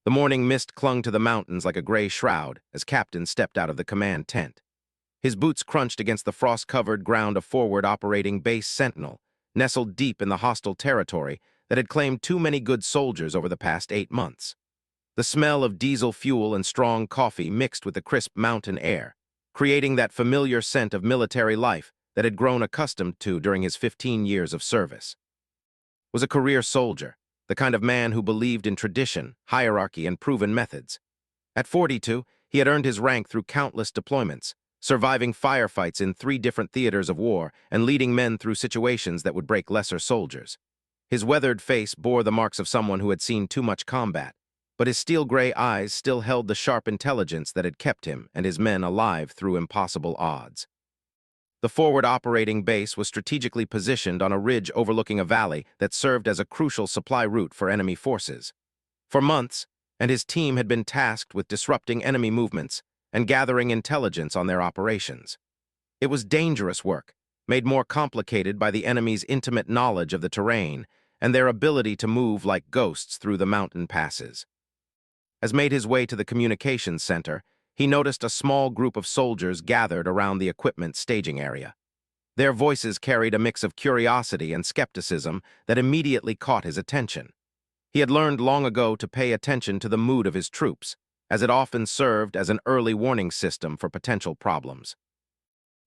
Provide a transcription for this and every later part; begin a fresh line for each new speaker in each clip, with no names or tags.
The morning mist clung to the mountains like a gray shroud as Captain stepped out of the command tent. His boots crunched against the frost-covered ground of forward operating Base Sentinel, nestled deep in the hostile territory that had claimed too many good soldiers over the past 8 months. The smell of diesel fuel and strong coffee mixed with the crisp mountain air, creating that familiar scent of military life that had grown accustomed to during his 15 years of service. Was a career soldier, the kind of man who believed in tradition, hierarchy, and proven methods. At 42, he had earned his rank through countless deployments, surviving firefights in 3 different theaters of war and leading men through situations that would break lesser soldiers. His weathered face bore the marks of someone who had seen too much combat, but his steel-gray eyes still held the sharp intelligence that had kept him and his men alive through impossible odds. The forward operating base was strategically positioned on a ridge overlooking a valley that served as a crucial supply route for enemy forces. For months, and his team had been tasked with disrupting enemy movements and gathering intelligence on their operations. It was dangerous work, made more complicated by the enemy's intimate knowledge of the terrain and their ability to move like ghosts through the mountain passes. As made his way to the communications center, he noticed a small group of soldiers gathered around the equipment staging area. Their voices carried a mix of curiosity and skepticism that immediately caught his attention. He had learned long ago to pay attention to the mood of his troops, as it often served as an early warning system for potential problems.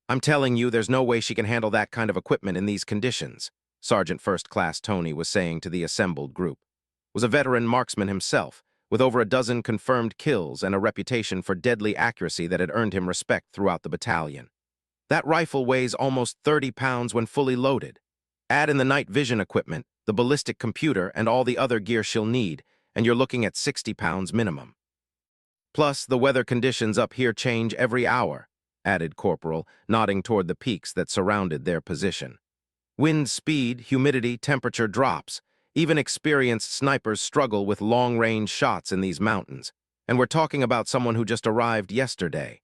"I'm telling you, there's no way she can handle that kind of equipment in these conditions," Sergeant First Class Tony was saying to the assembled group. Was a veteran marksman himself, with over a dozen confirmed kills and a reputation for deadly accuracy that had earned him respect throughout the battalion. "That rifle weighs almost 30 pounds when fully loaded. Add in the night vision equipment, the ballistic computer, and all the other gear she'll need, and you're looking at 60 pounds minimum. Plus, the weather conditions up here change every hour," added Corporal, nodding toward the peaks that surrounded their position. "Wind speed, humidity, temperature drops. Even experienced snipers struggle with long-range shots in these mountains, and we're talking about someone who just arrived yesterday."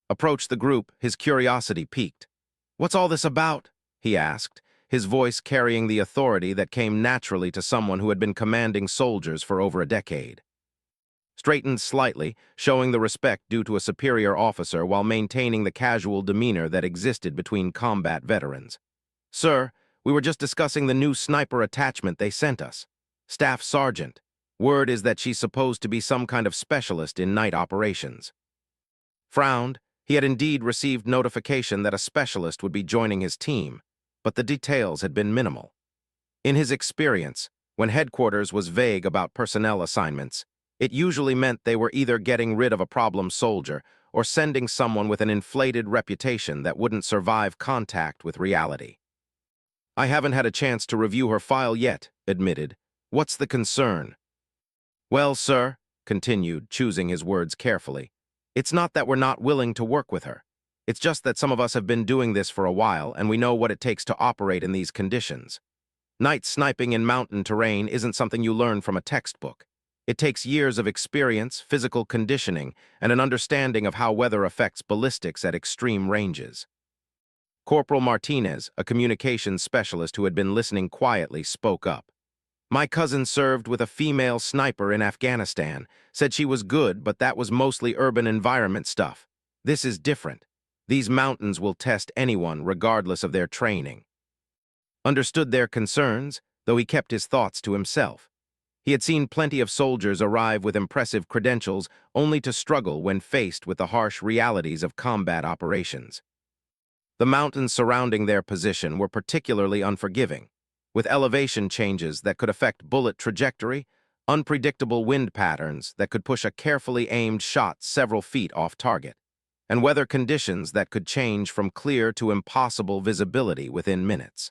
Approached the group, his curiosity piqued. "What's all this about?" he asked, his voice carrying the authority that came naturally to someone who had been commanding soldiers for over a decade. Straightened slightly, showing the respect due to a superior officer while maintaining the casual demeanor that existed between combat veterans. "Sir, we were just discussing the new sniper attachment they sent us. Staff Sergeant. Word is that she's supposed to be some kind of specialist in night operations." Frowned. He had indeed received notification that a specialist would be joining his team, but the details had been minimal. In his experience, when headquarters was vague about personnel assignments, it usually meant they were either getting rid of a problem soldier or sending someone with an inflated reputation that wouldn't survive contact with reality. "I haven't had a chance to review her file yet," admitted. "What's the concern?" "Well, sir," continued, choosing his words carefully, "it's not that we're not willing to work with her. It's just that some of us have been doing this for a while and we know what it takes to operate in these conditions. Night sniping in mountain terrain isn't something you learn from a textbook. It takes years of experience, physical conditioning, and an understanding of how weather affects ballistics at extreme ranges." Corporal Martinez, a communications specialist who had been listening quietly, spoke up. "My cousin served with a female sniper in Afghanistan, said she was good, but that was mostly urban environment stuff. This is different. These mountains will test anyone regardless of their training." Understood their concerns, though he kept his thoughts to himself. He had seen plenty of soldiers arrive with impressive credentials only to struggle when faced with the harsh realities of combat operations. The mountains surrounding their position were particularly unforgiving, with elevation changes that could affect bullet trajectory, unpredictable wind patterns that could push a carefully aimed shot several feet off target, and weather conditions that could change from clear to impossible visibility within minutes.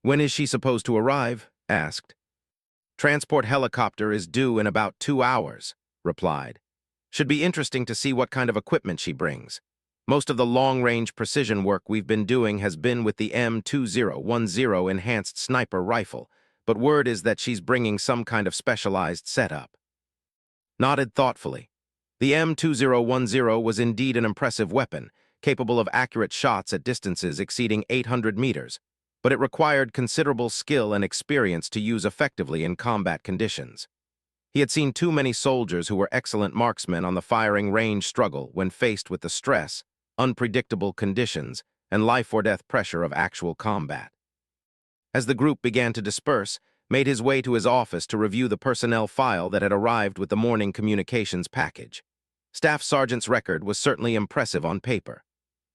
"When is she supposed to arrive?" asked. "Transport helicopter is due in about 2 hours, replied. "Should be interesting to see what kind of equipment she brings. Most of the long-range precision work we've been doing has been with the M2010 enhanced sniper rifle, but word is that she's bringing some kind of specialized setup." Nodded thoughtfully. The M2010 was indeed an impressive weapon, capable of accurate shots at distances exceeding 800 meters, but it required considerable skill and experience to use effectively in combat conditions. He had seen too many soldiers who were excellent marksmen on the firing range struggle when faced with the stress, unpredictable conditions, and life-or-death pressure of actual combat. As the group began to disperse, made his way to his office to review the personnel file that had arrived with the morning communications package. Staff Sergeant's record was certainly impressive on paper.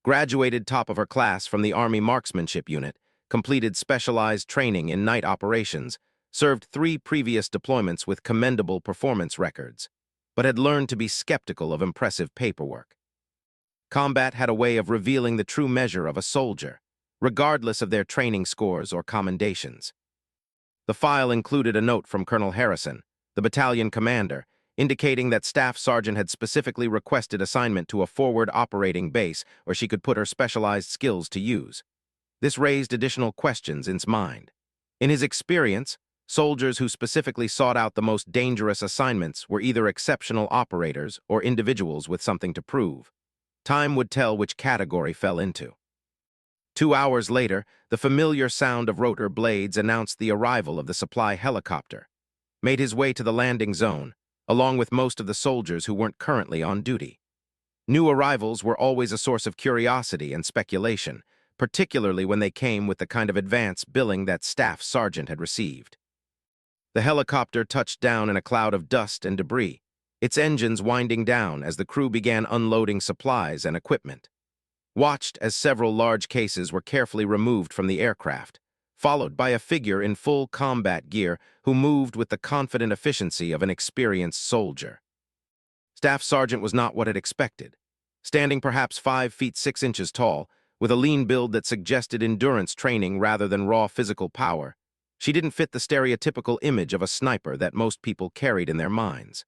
Graduated top of her class from the Army Marksmanship Unit, completed specialized training in night operations, served 3 previous deployments with commendable performance records, but had learned to be skeptical of impressive paperwork. Combat had a way of revealing the true measure of a soldier, regardless of their training scores or commendations. The file included a note from Colonel Harrison, the battalion commander, indicating that Staff Sergeant had specifically requested assignment to a forward operating base where she could put her specialized skills to use. This raised additional questions in his mind. In his experience, soldiers who specifically sought out the most dangerous assignments were either exceptional operators or individuals with something to prove. Time would tell which category fell into. 2 hours later, the familiar sound of rotor blades announced the arrival of the supply helicopter. Made his way to the landing zone, along with most of the soldiers who weren't currently on duty. New arrivals were always a source of curiosity and speculation, particularly when they came with the kind of advance billing that Staff Sergeant had received. The helicopter touched down in a cloud of dust and debris, its engines winding down as the crew began unloading supplies and equipment. Watched as several large cases were carefully removed from the aircraft, followed by a figure in full combat gear who moved with the confident efficiency of an experienced soldier. Staff Sergeant was not what it expected. Standing perhaps 5 feet 6 inches tall, with a lean build that suggested endurance training rather than raw physical power, she didn't fit the stereotypical image of a sniper that most people carried in their minds.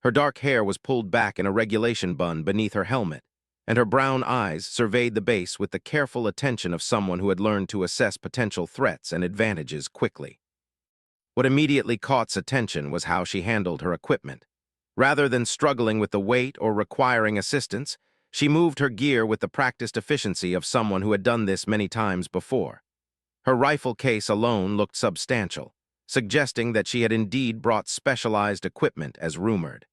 Her dark hair was pulled back in a regulation bun beneath her helmet, and her brown eyes surveyed the base with the careful attention of someone who had learned to assess potential threats and advantages quickly. What immediately caught attention was how she handled her equipment. Rather than struggling with the weight or requiring assistance, she moved her gear with the practiced efficiency of someone who had done this many times before. Her rifle case alone looked substantial, suggesting that she had indeed brought specialized equipment as rumored.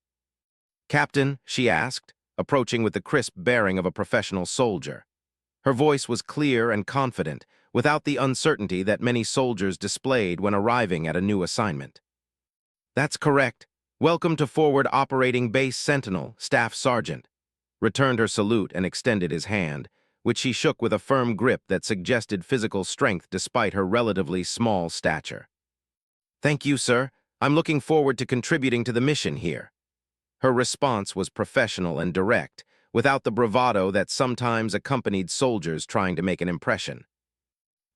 "Captain," she asked, approaching with the crisp bearing of a professional soldier. Her voice was clear and confident, without the uncertainty that many soldiers displayed when arriving at a new assignment. "That's correct. Welcome to Forward Operating Base Sentinel, Staff Sergeant," returned her salute and extended his hand, which she shook with a firm grip that suggested physical strength despite her relatively small stature. "Thank you, sir. I'm looking forward to contributing to the mission here." Her response was professional and direct, without the bravado that sometimes accompanied soldiers trying to make an impression.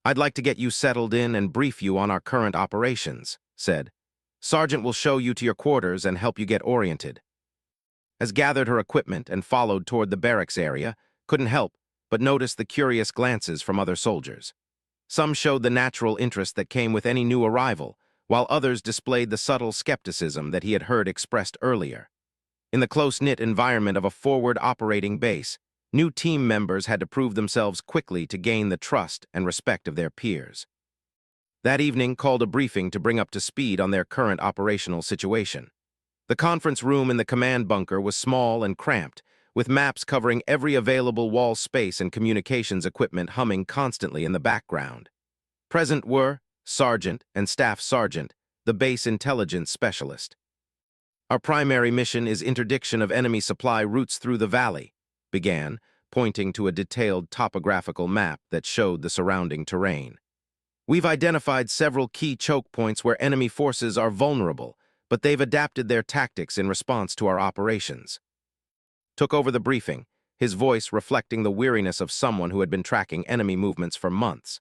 "I'd like to get you settled in and brief you on our current operations," said. "Sergeant will show you to your quarters and help you get oriented." As gathered her equipment and followed toward the barracks area, couldn't help but notice the curious glances from other soldiers. Some showed the natural interest that came with any new arrival, while others displayed the subtle skepticism that he had heard expressed earlier. In the close-knit environment of a forward operating base, new team members had to prove themselves quickly to gain the trust and respect of their peers. That evening called a briefing to bring up to speed on their current operational situation. The conference room in the command bunker was small and cramped, with maps covering every available wall space and communications equipment humming constantly in the background. Present were Sergeant and Staff Sergeant, the base intelligence specialist. "Our primary mission is interdiction of enemy supply routes through the valley," began, pointing to a detailed topographical map that showed the surrounding terrain. "We've identified several key choke points where enemy forces are vulnerable, but they've adapted their tactics in response to our operations." Took over the briefing, his voice reflecting the weariness of someone who had been tracking enemy movements for months.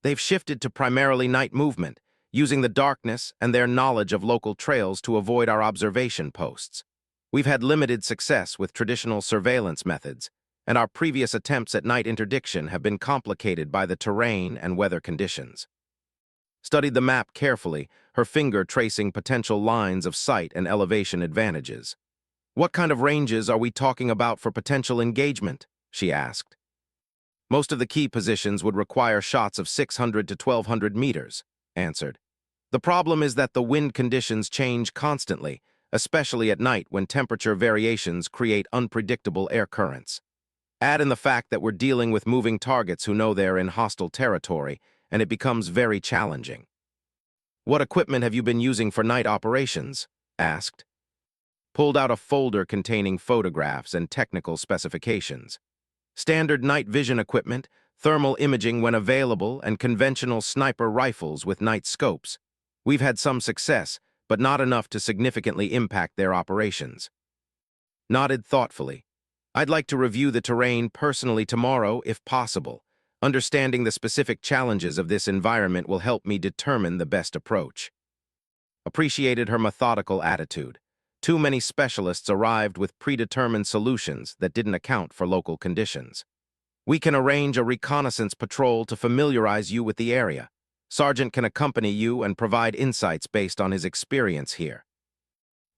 "They've shifted to primarily night movement, using the darkness and their knowledge of local trails to avoid our observation posts. We've had limited success with traditional surveillance methods, and our previous attempts at night interdiction have been complicated by the terrain and weather conditions." Studied the map carefully, her finger tracing potential lines of sight and elevation advantages. "What kind of ranges are we talking about for potential engagement?" she asked. "Most of the key positions would require shots of 600 to 1,200 meters," answered. The problem is that the wind conditions change constantly, especially at night when temperature variations create unpredictable air currents. Add in the fact that we're dealing with moving targets who know they're in hostile territory, and it becomes very challenging. "What equipment have you been using for night operations?" asked. Pulled out a folder containing photographs and technical specifications. Standard night vision equipment, thermal imaging when available, and conventional sniper rifles with night scopes. We've had some success, but not enough to significantly impact their operations. Nodded thoughtfully. "I'd like to review the terrain personally tomorrow, if possible. Understanding the specific challenges of this environment will help me determine the best approach." Appreciated her methodical attitude. Too many specialists arrived with predetermined solutions that didn't account for local conditions. "We can arrange a reconnaissance patrol to familiarize you with the area. Sergeant can accompany you and provide insights based on his experience here."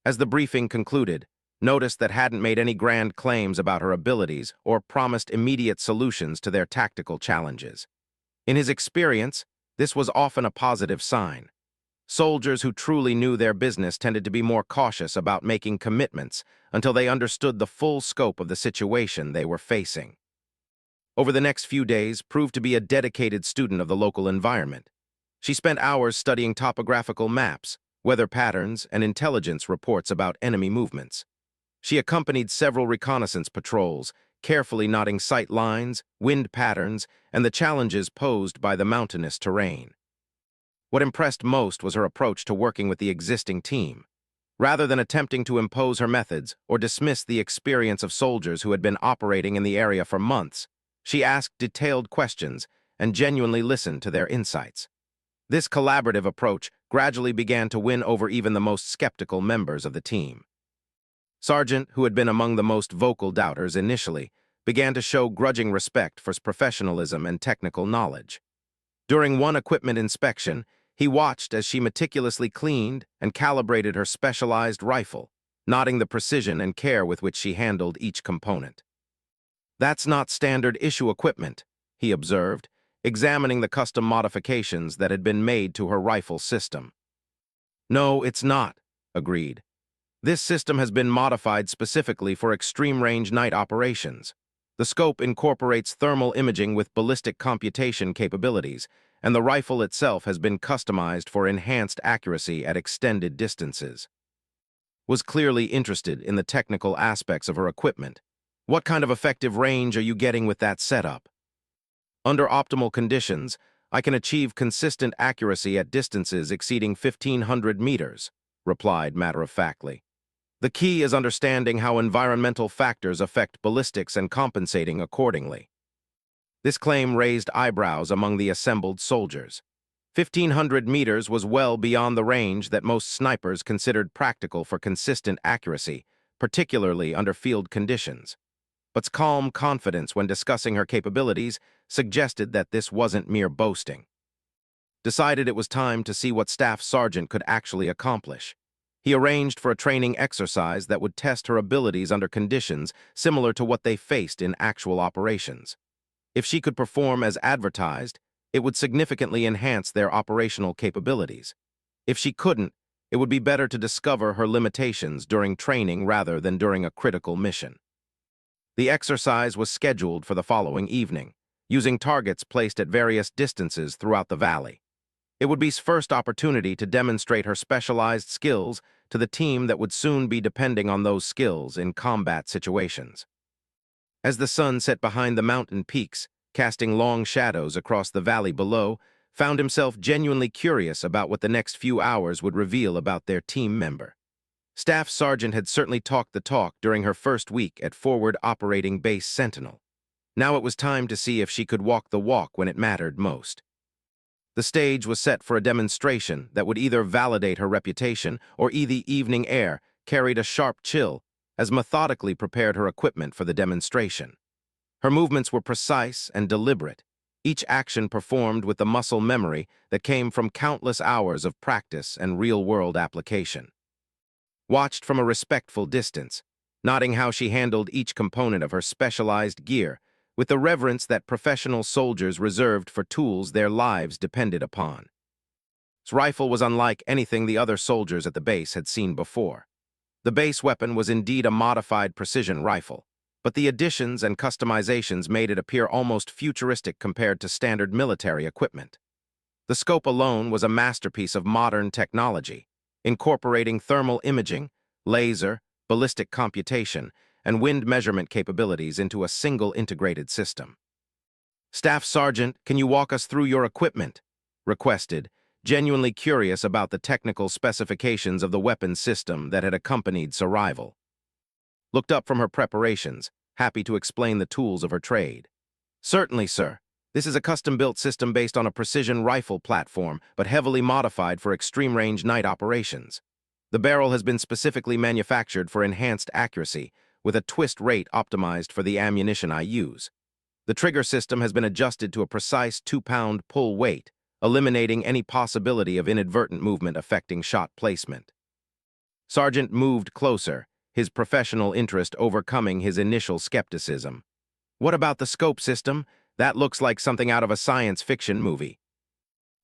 As the briefing concluded, Notice that hadn't made any grand claims about her abilities or promised immediate solutions to their tactical challenges. In his experience, this was often a positive sign. Soldiers who truly knew their business tended to be more cautious about making commitments until they understood the full scope of the situation they were facing. Over the next few days, proved to be a dedicated student of the local environment. She spent hours studying topographical maps, weather patterns, and intelligence reports about enemy movements. She accompanied several reconnaissance patrols, carefully noting sight lines, wind patterns, and the challenges posed by the mountainous terrain. What impressed most was her approach to working with the existing team. Rather than attempting to impose her methods or dismiss the experience of soldiers who had been operating in the area for months, she asked detailed questions and genuinely listened to their insights. This collaborative approach gradually began to win over even the most skeptical members of the team. Sargent, who had been among the most vocal doubters initially, began to show grudging respect for professionalism and technical knowledge. During one equipment inspection, he watched as she meticulously cleaned and calibrated her specialized rifle, noting the precision and care with which she handled each component. "That's not standard issue equipment," he observed, examining the custom modifications that had been made to her rifle system. "No, it's not," agreed. "This system has been modified specifically for extreme-range night operations. The scope incorporates thermal imaging with ballistic computation capabilities, and the rifle itself has been customized for enhanced accuracy at extended distances." Was clearly interested in the technical aspects of her equipment. "What kind of effective range are you getting with that setup?" "Under optimal conditions, I can achieve consistent accuracy at distances exceeding 1,500 meters," replied matter-of-factly. "The key is understanding how environmental factors affect ballistics and compensating accordingly." This claim raised eyebrows among the assembled soldiers. 1,500 meters was well beyond the range that most snipers considered practical for consistent accuracy, particularly under field conditions. But calm confidence when discussing her capabilities suggested that this wasn't mere boasting. Decided it was time to see what Staff Sergeant could actually accomplish. He arranged for a training exercise that would test her abilities under conditions similar to what they faced in actual operations. If she could perform as advertised, it would significantly enhance their operational capabilities. If she couldn't, it would be better to discover her limitations during training rather than during a critical mission. The exercise was scheduled for the following evening, using targets placed at various distances throughout the valley. It would be his first opportunity to demonstrate her specialized skills to the team that would soon be depending on those skills in combat situations. As the sun set behind the mountain peaks, casting long shadows across the valley below, found himself genuinely curious about what the next few hours would reveal about their team member. Staff Sergeant had certainly talked the talk during her first week at Forward Operating Base Sentinel. Now it was time to see if she could walk the walk when it mattered most. The stage was set for a demonstration that would either validate her reputation or the evening air carried a sharp chill as methodically prepared her equipment for the demonstration. Her movements were precise and deliberate, each action performed with the muscle memory that came from countless hours of practice and real-world application. Watched from a respectful distance, noting how she handled each component of her specialized gear with the reverence that professional soldiers reserved for tools their lives depended upon. rifle was unlike anything the other soldiers at the base had seen before. The base weapon was indeed a modified precision rifle, but the additions and customizations made it appear almost futuristic compared to standard military equipment. The scope alone was a masterpiece of modern technology, incorporating thermal imaging, laser, ballistic computation, and wind measurement capabilities into a single integrated system. "Staff Sergeant, can you walk us through your equipment?" requested, genuinely curious about the technical specifications of the weapon system that had accompanied arrival. Looked up from her preparations, happy to explain the tools of her trade. "Certainly, sir. This is a custom-built system based on a precision rifle platform, but heavily modified for extreme-range night operations. The barrel has been specifically manufactured for enhanced accuracy, with a twist rate optimized for the ammunition I use. The trigger system has been adjusted to a precise 2-pound pull weight, eliminating any possibility of inadvertent movement affecting shot placement." Sergeant moved closer, his professional interest overcoming his initial skepticism. "What about the scope system? That looks like something out of a science fiction movie."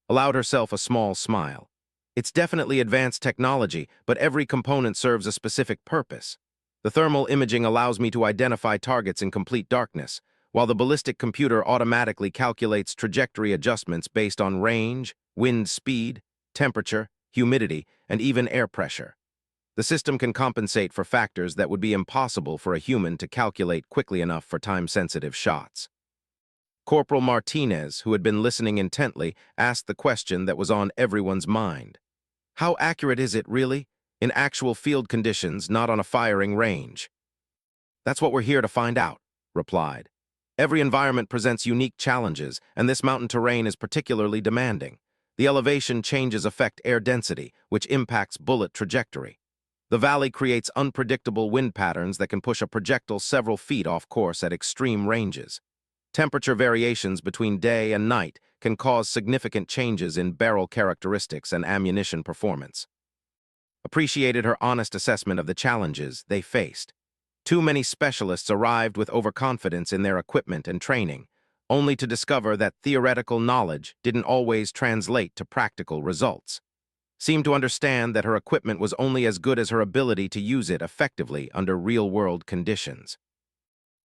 Allowed herself a small smile. "It's definitely advanced technology, but every component serves a specific purpose. The thermal imaging allows me to identify targets in complete darkness, while the ballistic computer automatically calculates trajectory adjustments based on range, wind speed, temperature, humidity, and even air pressure. The system can compensate for factors that would be impossible for a human to calculate quickly enough for time-sensitive shots." Corporal Martinez, who had been listening intently, asked the question that was on everyone's mind. "How accurate is it, really? In actual field conditions, not on a firing range?" "That's what we're here to find out," replied. "Every environment presents unique challenges, and this mountain terrain is particularly demanding. The elevation changes affect air density, which impacts bullet trajectory. The valley creates unpredictable wind patterns that can push a projectile several feet off course at extreme ranges. Temperature variations between day and night can cause significant changes in barrel characteristics and ammunition performance." Appreciated her honest assessment of the challenges they faced. Too many specialists arrived with overconfidence in their equipment and training, only to discover that theoretical knowledge didn't always translate to practical results. Seemed to understand that her equipment was only as good as her ability to use it effectively under real-world conditions.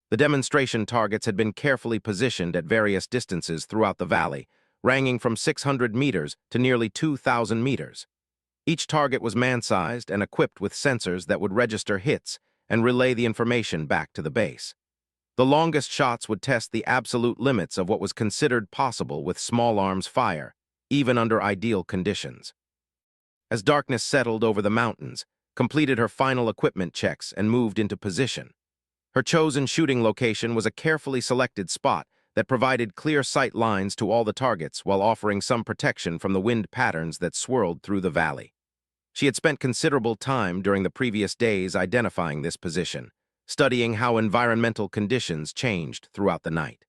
The demonstration targets had been carefully positioned at various distances throughout the valley, ranging from 600 meters to nearly 2,000 meters. Each target was man-sized and equipped with sensors that would register hits and relay the information back to the base. The longest shots would test the absolute limits of what was considered possible with small arms fire, even under ideal conditions. As darkness settled over the mountains, completed her final equipment checks and moved into position. Her chosen shooting location was a carefully selected spot that provided clear sight lines to all the targets while offering some protection from the wind patterns that swirled through the valley. She had spent considerable time during the previous days identifying this position, studying how environmental conditions changed throughout the night.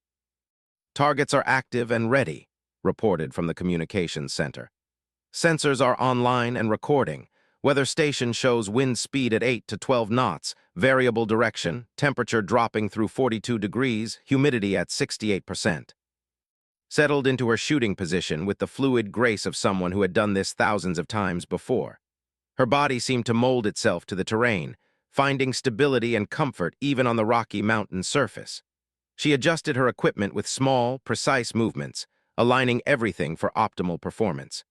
"Targets are active and ready," reported from the communications center. "Sensors are online and recording. Weather station shows wind speed at 8 to 12 knots, variable direction, temperature dropping through 42 degrees, humidity at 68%. Settled into her shooting position with the fluid grace of someone who had done this thousands of times before. Her body seemed to mold itself to the terrain, finding stability and comfort even on the rocky mountain surface. She adjusted her equipment with small, precise movements, aligning everything for optimal performance.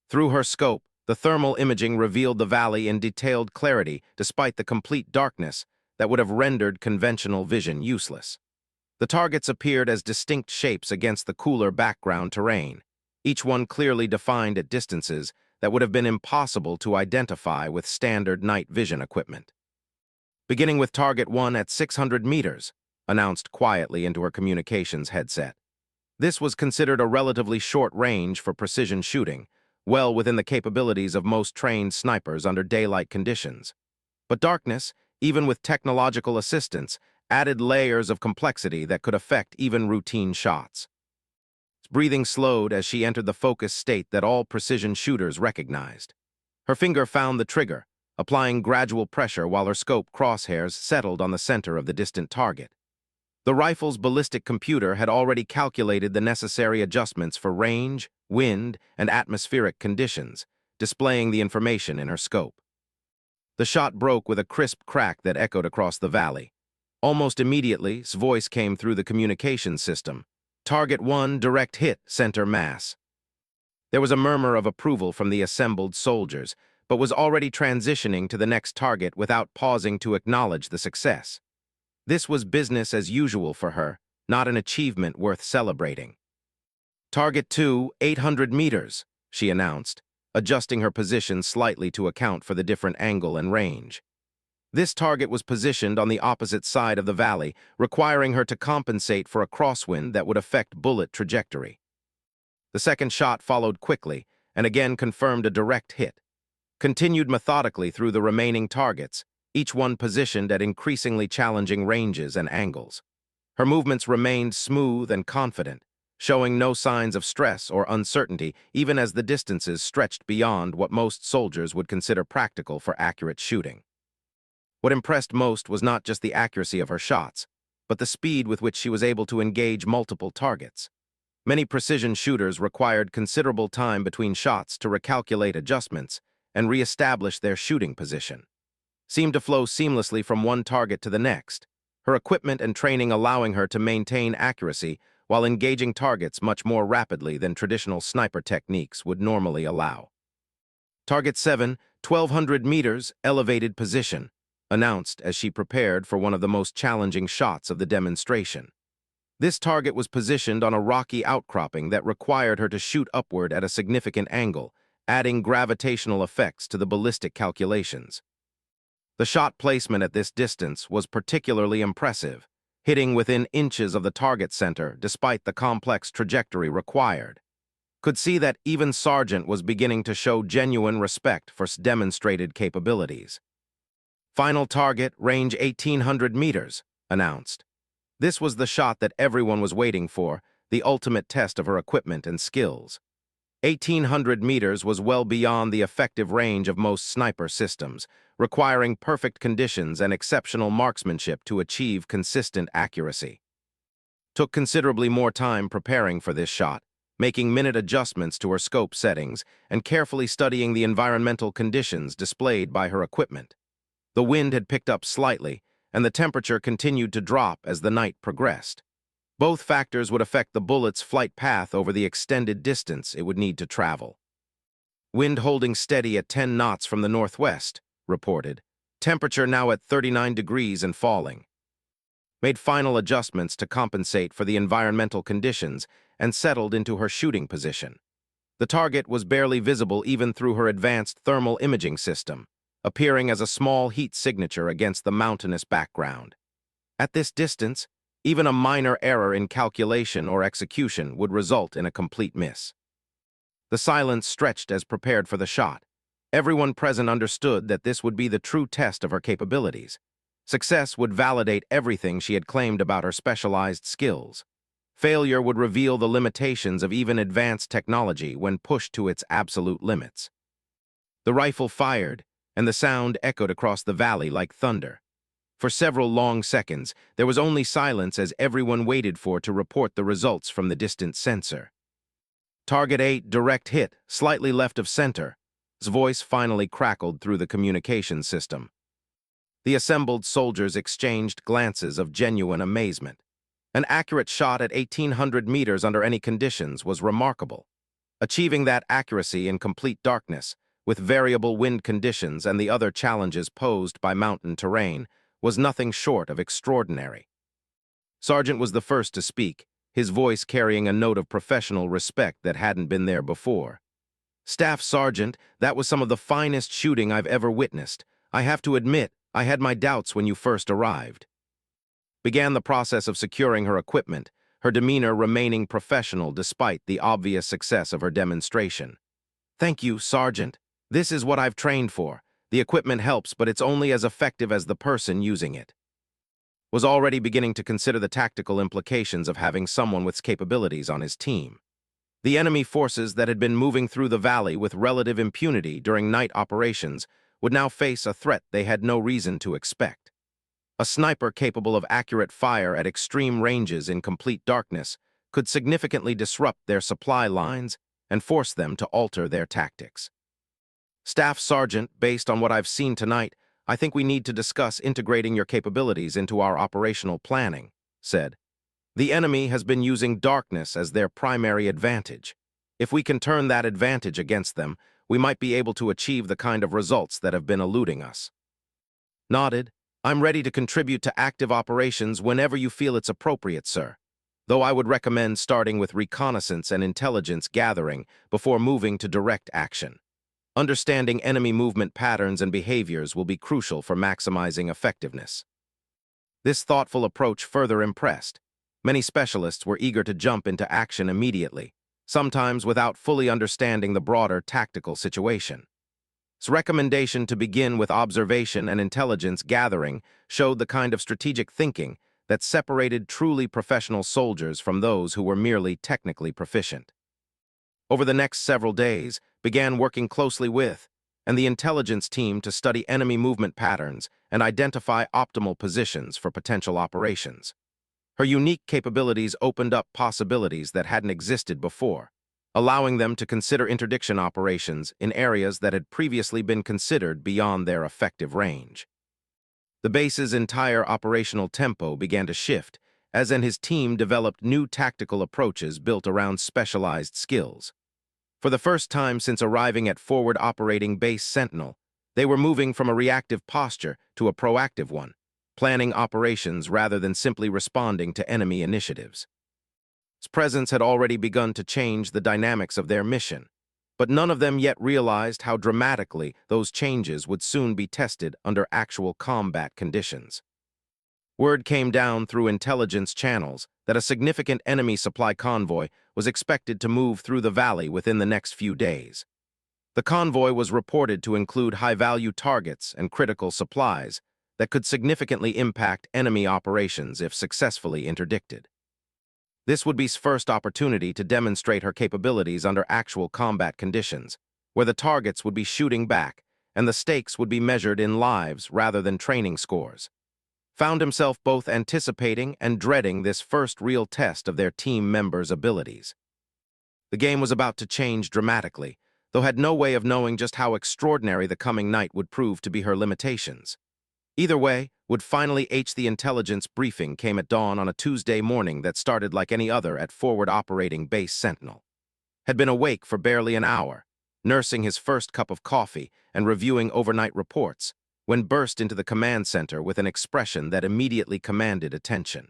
Through her scope, the thermal imaging revealed the valley in detailed clarity despite the complete darkness that would have rendered conventional vision useless. The targets appeared as distinct shapes against the cooler background terrain, each one clearly defined at distances that would have been impossible to identify with standard night vision equipment. "Beginning with target 1 at 600 meters, announced quietly into her communications headset. This was considered a relatively short range for precision shooting, well within the capabilities of most trained snipers under daylight conditions. But darkness, even with technological assistance, added layers of complexity that could affect even routine shots. Breathing slowed as she entered the focused state that all precision shooters recognized. Her finger found the trigger, applying gradual pressure while her scope crosshairs settled on the center of the distant target. The rifle's ballistic computer had already calculated the necessary adjustments for range, wind, and atmospheric conditions, displaying the information in her scope. The shot broke with a crisp crack that echoed across the valley. Almost immediately, his voice came through the communications system. Target 1, direct hit, center mass. There was a murmur of approval from the assembled soldiers, but was already transitioning to the next target without pausing to acknowledge the success. This was business as usual for her, not an achievement worth celebrating. Target 2, 800 meters, she announced, adjusting her position slightly to account for the different angle and range. This target was positioned on the opposite side of the valley, requiring her to compensate for a crosswind that would affect bullet trajectory. The second shot followed quickly, and again confirmed a direct hit. Continued methodically through the remaining targets, each one positioned at increasingly challenging ranges and angles. Her movements remained smooth and confident, showing no signs of stress or uncertainty even as the distances stretched beyond what most soldiers would consider practical for accurate shooting. What impressed most was not just the accuracy of her shots, but the speed with which she was able to engage multiple targets. Many precision shooters required considerable time between shots to recalculate adjustments and re-establish their shooting position. Seemed to flow seamlessly from one target to the next, her equipment and training allowing her to maintain accuracy while engaging targets much more rapidly than traditional sniper techniques would normally allow. Target 7, 1,200 meters, elevated position, announced as she prepared for one of the most challenging shots of the demonstration. This target was positioned on a rocky outcropping that required her to shoot upward at a significant angle, adding gravitational effects to the ballistic calculations. The shot placement at this distance was particularly impressive, hitting within inches of the target center despite the complex trajectory required. Could see that even Sargent was beginning to show genuine respect for demonstrated capabilities. Final target, range 1,800 meters, announced. This was the shot that everyone was waiting for, the ultimate test of her equipment and skills. 1,800 meters was well beyond the effective range of most sniper systems, requiring perfect conditions and exceptional marksmanship to achieve consistent accuracy. Took considerably more time preparing for this shot, making minute adjustments to her scope settings and carefully studying the environmental conditions displayed by her equipment. The wind had picked up slightly, and the temperature continued to drop as the night progressed. Both factors would affect the bullet's flight path over the extended distance it would need to travel. Wind holding steady at 10 knots from the northwest, reported. Temperature now at 39 degrees and falling. Made final adjustments to compensate for the environmental conditions and settled into her shooting position. The target was barely visible even through her advanced thermal imaging system, appearing as a small heat signature against the mountainous background. At this distance, even a minor error in calculation or execution would result in a complete miss. The silence stretched as prepared for the shot. Everyone present understood that this would be the true test of her capabilities. Success would validate everything she had claimed about her specialized skills. Failure would reveal the limitations of even advanced technology when pushed to its absolute limits. The rifle fired, and the sound echoed across the valley like thunder. For several long seconds, there was only silence as everyone waited to report the results from the distant sensor. Target 8, direct hit, slightly left of center. His voice finally crackled through the communication system. The assembled soldiers exchanged glances of genuine amazement. An accurate shot at 1,800 meters under any conditions was remarkable. Achieving that accuracy in complete darkness, with variable wind conditions and the other challenges posed by mountain terrain, was nothing short of extraordinary. Sargent was the first to speak, his voice carrying a note of professional respect that hadn't been there before. Staff Sergeant, that was some of the finest shooting I've ever witnessed. I have to admit, I had my doubts when you first arrived. Began the process of securing her equipment, her demeanor remaining professional despite the obvious success of her demonstration. Thank you, Sergeant. This is what I've trained for. The equipment helps, but it's only as effective as the person using it. Was already beginning to consider the tactical implications of having someone with capabilities on his team. The enemy forces that had been moving through the valley with relative impunity during night operations would now face a threat they had no reason to expect. A sniper capable of accurate fire at extreme ranges in complete darkness could significantly disrupt their supply lines and force them to alter their tactics. Staff Sergeant, based on what I've seen tonight, I think we need to discuss integrating your capabilities into our operational planning, said. The enemy has been using darkness as their primary advantage. If we can turn that advantage against them, we might be able to achieve the kind of results that have been eluding us. Nodded. I'm ready to contribute to active operations whenever you feel it's appropriate, sir. Though I would recommend starting with reconnaissance and intelligence gathering before moving to direct action. Understanding enemy movement patterns and behaviors will be crucial for maximizing effectiveness. This thoughtful approach further impressed. Many specialists were eager to jump into action immediately, sometimes without fully understanding the broader tactical situation. His recommendation to begin with observation and intelligence gathering showed the kind of strategic thinking that separated truly professional soldiers from those who were merely technically proficient. Over the next several days, began working closely with and the intelligence team to study enemy movement patterns and identify optimal positions for potential operations. Her unique capabilities opened up possibilities that hadn't existed before, allowing them to consider interdiction operations in areas that had previously been considered beyond their effective range. The base's entire operational tempo began to shift, as his team developed new tactical approaches built around specialized skills. For the first time since arriving at Forward Operating Base Sentinel, they were moving from a reactive posture to a proactive one, planning operations rather than simply responding to enemy initiatives. His presence had already begun to change the dynamics of their mission, but none of them yet realized how dramatically those changes would soon be tested under actual combat conditions. Word came down through intelligence channels that a significant enemy supply convoy was expected to move through the valley within the next few days. The convoy was reported to include high-value targets and critical supplies that could significantly impact enemy operations if successfully interdicted. This would be his first opportunity to demonstrate her capabilities under actual combat conditions, where the targets would be shooting back and the stakes would be measured in lives rather than training scores. Found himself both anticipating and dreading this first real test of their team members' abilities. The game was about to change dramatically, though had no way of knowing just how extraordinary the coming night would prove to be her limitations. Either way, would finally the intelligence briefing came at dawn on a Tuesday morning that started like any other at Forward Operating Base Sentinel. Had been awake for barely an hour, nursing his first cup of coffee and reviewing overnight reports, when burst into the command center with an expression that immediately commanded attention.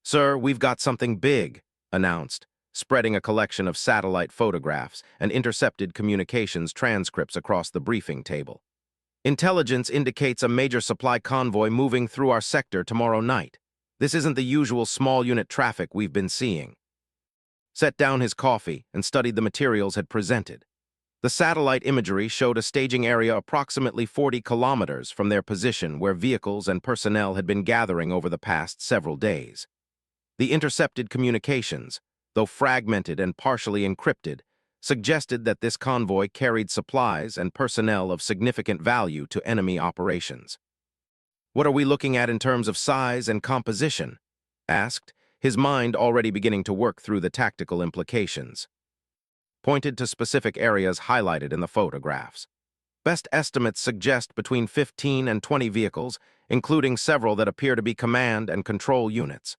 "Sir, we've got something big," announced, spreading a collection of satellite photographs and intercepted communications transcripts across the briefing table. "Intelligence indicates a major supply convoy moving through our sector tomorrow night. This isn't the usual small unit traffic we've been seeing." Set down his coffee and studied the materials had presented. The satellite imagery showed a staging area approximately 40 kilometers from their position where vehicles and personnel had been gathering over the past several days. The intercepted communications, though fragmented and partially encrypted, suggested that this convoy carried supplies and personnel of significant value to enemy operations. "What are we looking at in terms of size and composition?" asked, his mind already beginning to work through the tactical implications. Pointed to specific areas highlighted in the photographs. Best estimates suggest between 15 and 20 vehicles, including several that appear to be command and control units.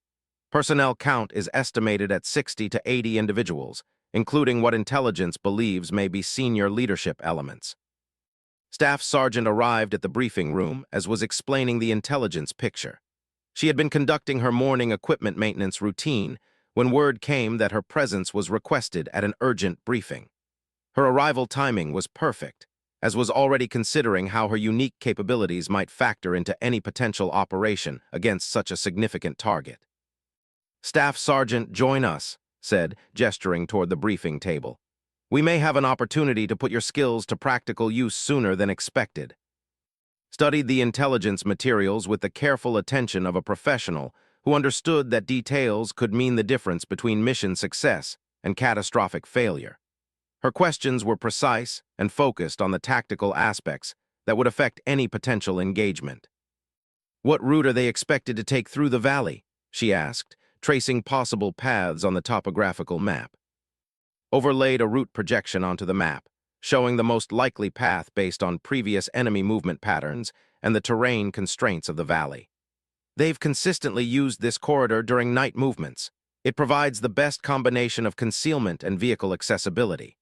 Personnel count is estimated at 60 to 80 individuals, including what intelligence believes may be senior leadership elements. Staff Sergeant arrived at the briefing room as was explaining the intelligence picture. She had been conducting her morning equipment maintenance routine when word came that her presence was requested at an urgent briefing. Her arrival timing was perfect, as was already considering how her unique capabilities might factor into any potential operation against such a significant target. "Staff Sergeant, join us," said, gesturing toward the briefing table. "We may have an opportunity to put your skills to practical use sooner than expected." Studied the intelligence materials with the careful attention of a professional who understood that details could mean the difference between mission success and catastrophic failure. Her questions were precise and focused on the tactical aspects that would affect any potential engagement. What route are they expected to take through the valley? She asked, tracing possible paths on the topographical map. Overlaid a route projection onto the map, showing the most likely path based on previous enemy movement patterns and the terrain constraints of the valley. They've consistently used this corridor during night movements. It provides the best combination of concealment and vehicle accessibility.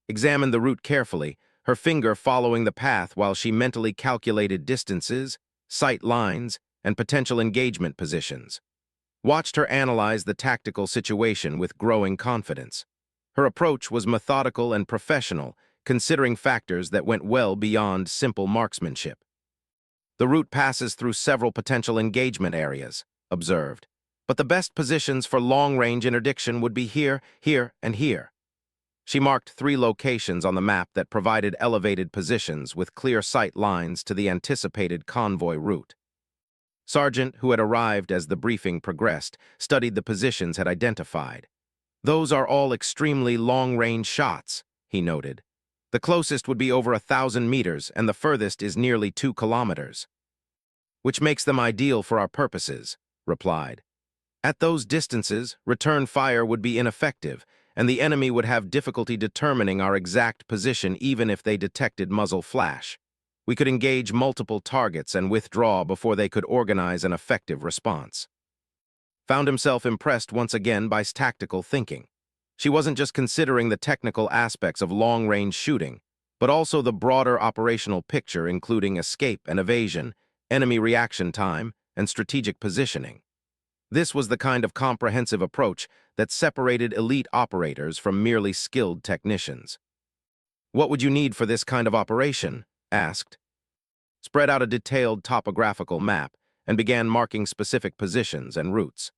Examined the route carefully, her finger following the path while she mentally calculated distances, sight lines, and potential engagement positions. Watched her analyze the tactical situation with growing confidence. Her approach was methodical and professional, considering factors that went well beyond simple marksmanship. The route passes through several potential engagement areas, observed, but the best positions for long-range interdiction would be here, here, and here. She marked 3 locations on the map that provided elevated positions with clear sight lines to the anticipated convoy route. Sergeant, who had arrived as the briefing progressed, studied the positions had identified. Those are all extremely long-range shots, he noted. The closest would be over 1,000 meters, and the furthest is nearly 2 kilometers. Which makes them ideal for our purposes, replied. At those distances, return fire would be ineffective, and the enemy would have difficulty determining our exact position even if they detected muzzle flash. We could engage multiple targets and withdraw before they could organize an effective response. Found himself impressed once again by tactical thinking. She wasn't just considering the technical aspects of long-range shooting, but also the broader operational picture including escape and evasion, enemy reaction time, and strategic positioning. This was the kind of comprehensive approach that separated elite operators from merely skilled technicians. "What would you need for this kind of operation?" asked. Spread out a detailed topographical map and began marking specific positions and routes.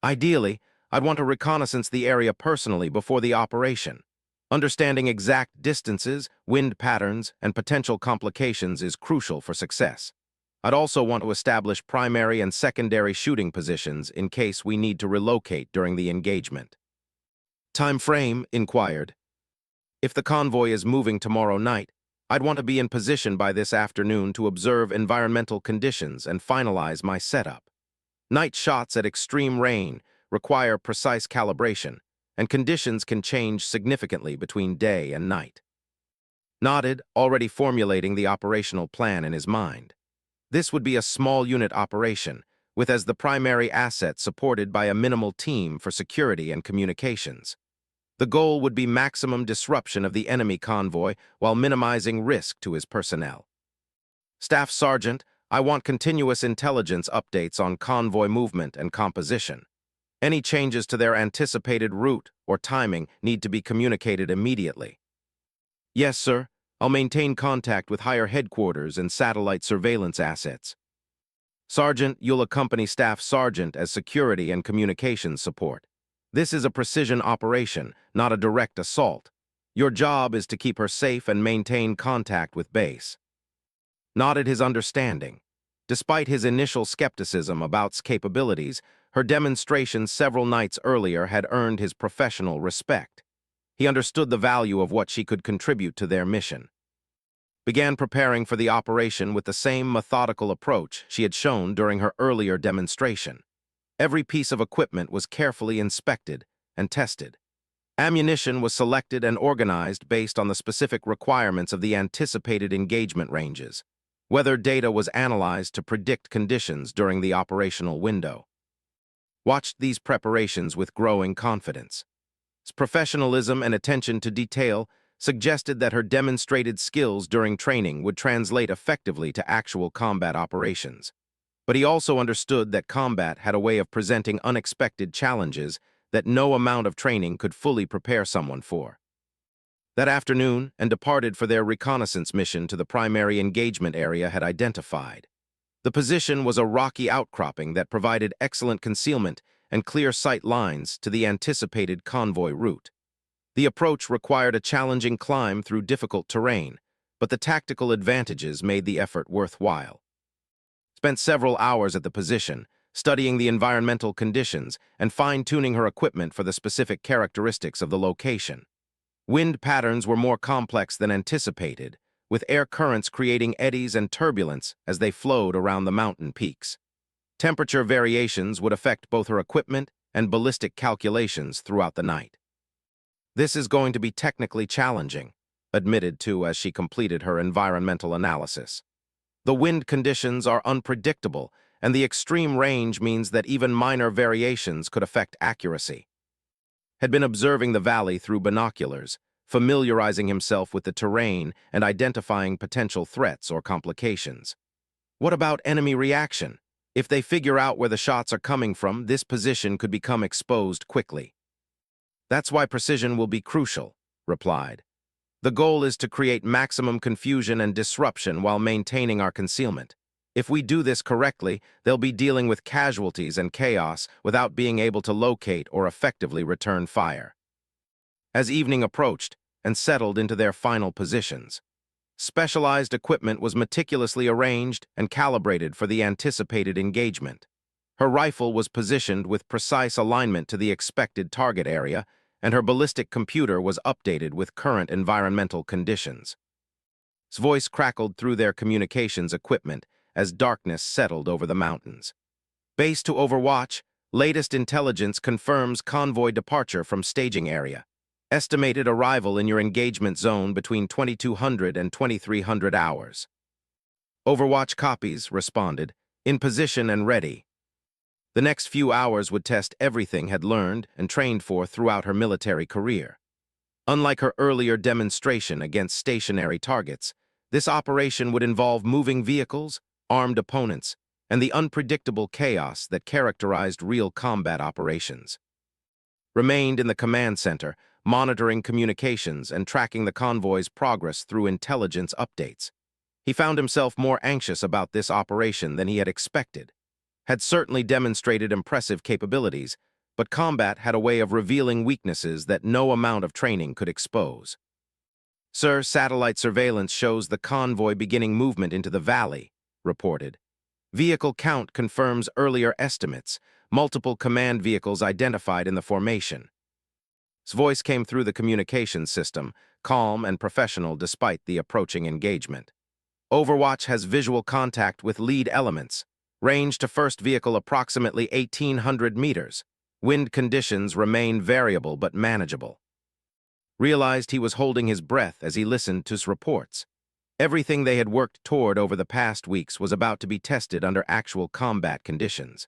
"Ideally, I'd want to reconnaissance the area personally before the operation. Understanding exact distances, wind patterns, and potential complications is crucial for success. I'd also want to establish primary and secondary shooting positions in case we need to relocate during the engagement." "Time frame?" inquired. "If the convoy is moving tomorrow night, I'd want to be in position by this afternoon to observe environmental conditions and finalize my setup. Night shots at extreme rain require precise calibration, and conditions can change significantly between day and night." Nodded, already formulating the operational plan in his mind. This would be a small unit operation, with as the primary asset supported by a minimal team for security and communications. The goal would be maximum disruption of the enemy convoy while minimizing risk to his personnel. "Staff Sergeant, I want continuous intelligence updates on convoy movement and composition. Any changes to their anticipated route or timing need to be communicated immediately." "Yes, sir. I'll maintain contact with higher headquarters and satellite surveillance assets." "Sergeant, you'll accompany Staff Sergeant as security and communications support. This is a precision operation, not a direct assault. Your job is to keep her safe and maintain contact with base." Nodded his understanding. Despite his initial skepticism about its capabilities, her demonstration several nights earlier had earned his professional respect. He understood the value of what she could contribute to their mission. Began preparing for the operation with the same methodical approach she had shown during her earlier demonstration. Every piece of equipment was carefully inspected and tested. Ammunition was selected and organized based on the specific requirements of the anticipated engagement ranges. Weather data was analyzed to predict conditions during the operational window. Watched these preparations with growing confidence. His professionalism and attention to detail suggested that her demonstrated skills during training would translate effectively to actual combat operations. But he also understood that combat had a way of presenting unexpected challenges that no amount of training could fully prepare someone for. That afternoon, and departed for their reconnaissance mission to the primary engagement area had identified. The position was a rocky outcropping that provided excellent concealment and clear sight lines to the anticipated convoy route. The approach required a challenging climb through difficult terrain, but the tactical advantages made the effort worthwhile. Spent several hours at the position, studying the environmental conditions and fine-tuning her equipment for the specific characteristics of the location. Wind patterns were more complex than anticipated, with air currents creating eddies and turbulence as they flowed around the mountain peaks. Temperature variations would affect both her equipment and ballistic calculations throughout the night. This is going to be technically challenging, admitted to as she completed her environmental analysis. The wind conditions are unpredictable, and the extreme range means that even minor variations could affect accuracy. Had been observing the valley through binoculars, familiarizing himself with the terrain and identifying potential threats or complications. What about enemy reaction? If they figure out where the shots are coming from, this position could become exposed quickly. That's why precision will be crucial, replied. The goal is to create maximum confusion and disruption while maintaining our concealment. If we do this correctly, they'll be dealing with casualties and chaos without being able to locate or effectively return fire. As evening approached and settled into their final positions, specialized equipment was meticulously arranged and calibrated for the anticipated engagement. Her rifle was positioned with precise alignment to the expected target area, and her ballistic computer was updated with current environmental conditions. His voice crackled through their communications equipment as darkness settled over the mountains. Base to Overwatch, latest intelligence confirms convoy departure from staging area. Estimated arrival in your engagement zone between 2200 and 2300 hours. Overwatch copies, responded, in position and ready. The next few hours would test everything had learned and trained for throughout her military career. Unlike her earlier demonstration against stationary targets, this operation would involve moving vehicles, armed opponents, and the unpredictable chaos that characterized real combat operations. Remained in the command center, monitoring communications and tracking the convoy's progress through intelligence updates. He found himself more anxious about this operation than he had expected. Had certainly demonstrated impressive capabilities, but combat had a way of revealing weaknesses that no amount of training could expose. Sir, satellite surveillance shows the convoy beginning movement into the valley, reported. Vehicle count confirms earlier estimates, multiple command vehicles identified in the formation. His voice came through the communications system, calm and professional despite the approaching engagement. Overwatch has visual contact with lead elements. Range to first vehicle approximately 1,800 meters. Wind conditions remain variable but manageable. Realized he was holding his breath as he listened to reports. Everything they had worked toward over the past weeks was about to be tested under actual combat conditions.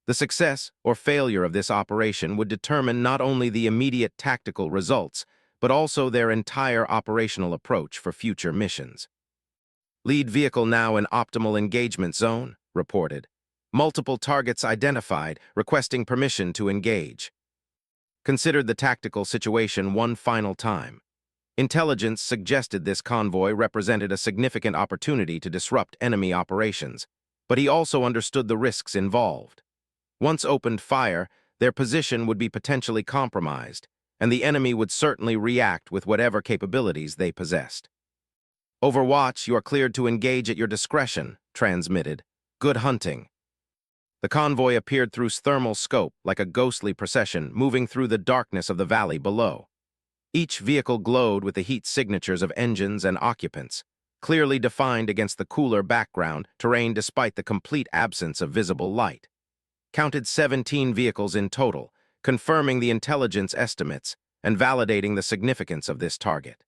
The success or failure of this operation would determine not only the immediate tactical results, but also their entire operational approach for future missions. Lead vehicle now in optimal engagement zone, reported. Multiple targets identified, requesting permission to engage. Considered the tactical situation one final time. Intelligence suggested this convoy represented a significant opportunity to disrupt enemy operations, but he also understood the risks involved. Once opened fire, their position would be potentially compromised, and the enemy would certainly react with whatever capabilities they possessed. Overwatch, you are cleared to engage at your discretion, transmitted. Good hunting. The convoy appeared through thermal scope like a ghostly procession moving through the darkness of the valley below. Each vehicle glowed with the heat signatures of engines and occupants, clearly defined against the cooler background terrain despite the complete absence of visible light. Counted 17 vehicles in total, confirming the intelligence estimates and validating the significance of this target.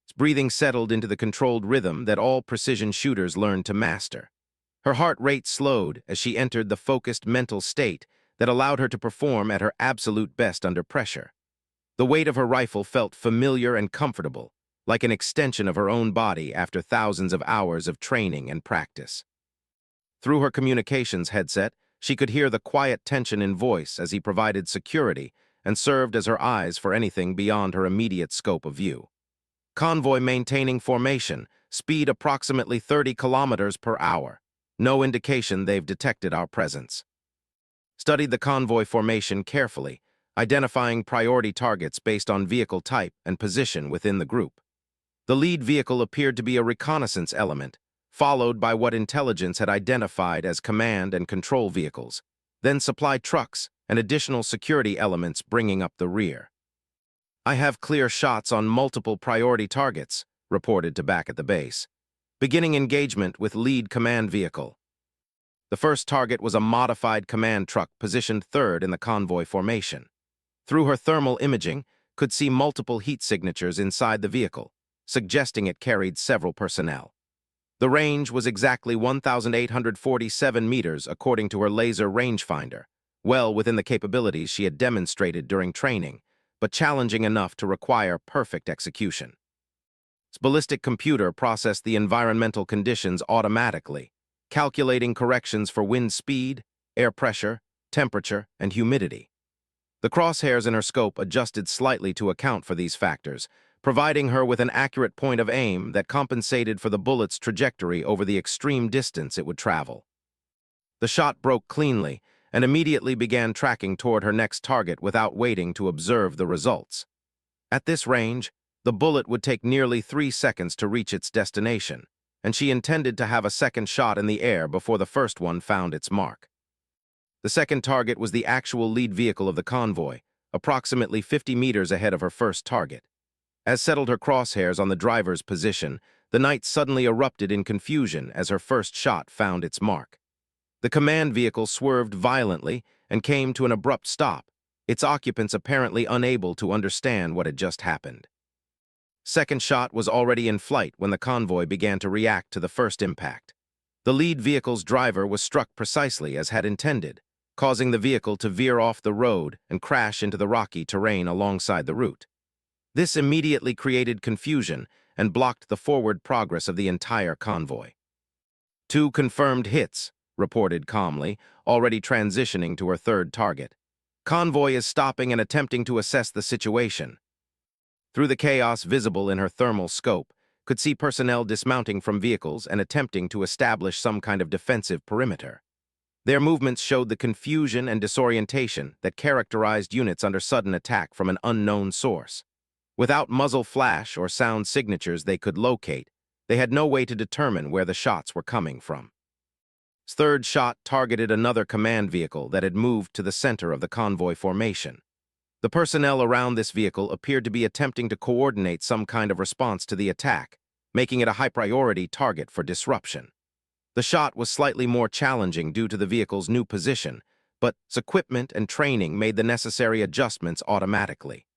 His breathing settled into the controlled rhythm that all precision shooters learn to master. Her heart rate slowed as she entered the focused mental state that allowed her to perform at her absolute best under pressure. The weight of her rifle felt familiar and comfortable, like an extension of her own body after thousands of hours of training and practice. Through her communications headset, she could hear the quiet tension in voice as he provided security and served as her eyes for anything beyond her immediate scope of view. Convoy maintaining formation, speed approximately 30 kilometers per hour. No indication they've detected our presence. Studied the convoy formation carefully, identifying priority targets based on vehicle type and position within the group. The lead vehicle appeared to be a reconnaissance element, followed by what intelligence had identified as command and control vehicles, then supply trucks and additional security elements bringing up the rear. I have clear shots on multiple priority targets, reported to back at the base. Beginning engagement with lead command vehicle. The first target was a modified command truck positioned third in the convoy formation. Through her thermal imaging, could see multiple heat signatures inside the vehicle, suggesting it carried several personnel. The range was exactly 1,847 meters according to her laser rangefinder, well within the capabilities she had demonstrated during training, but challenging enough to require perfect execution. Its ballistic computer processed the environmental conditions automatically, calculating corrections for wind speed, air pressure, temperature, and humidity. The crosshairs in her scope adjusted slightly to account for these factors, providing her with an accurate point of aim that compensated for the bullet's trajectory over the extreme distance it would travel. The shot broke cleanly and immediately began tracking toward her next target without waiting to observe the results. At this range, the bullet would take nearly 3 seconds to reach its destination, and she intended to have a second shot in the air before the first one found its mark. The second target was the actual lead vehicle of the convoy, approximately 50 meters ahead of her first target. As settled her crosshairs on the driver's position, the night suddenly erupted in confusion as her first shot found its mark. The command vehicle swerved violently and came to an abrupt stop, its occupants apparently unable to understand what had just happened. Second shot was already in flight when the convoy began to react to the first impact. The lead vehicle's driver was struck precisely as had intended, causing the vehicle to veer off the road and crash into the rocky terrain alongside the route. This immediately created confusion and blocked the forward progress of the entire convoy. 2 confirmed hits, reported calmly, already transitioning to her third target. Convoy is stopping and attempting to assess the situation. Through the chaos visible in her thermal scope, could see personnel dismounting from vehicles and attempting to establish some kind of defensive perimeter. Their movements showed the confusion and disorientation that characterized units under sudden attack from an unknown source. Without muzzle flash or sound signatures they could locate, they had no way to determine where the shots were coming from. His third shot targeted another command vehicle that had moved to the center of the convoy formation. The personnel around this vehicle appeared to be attempting to coordinate some kind of response to the attack, making it a high-priority target for disruption. The shot was slightly more challenging due to the vehicle's new position, but its equipment and training made the necessary adjustments automatically.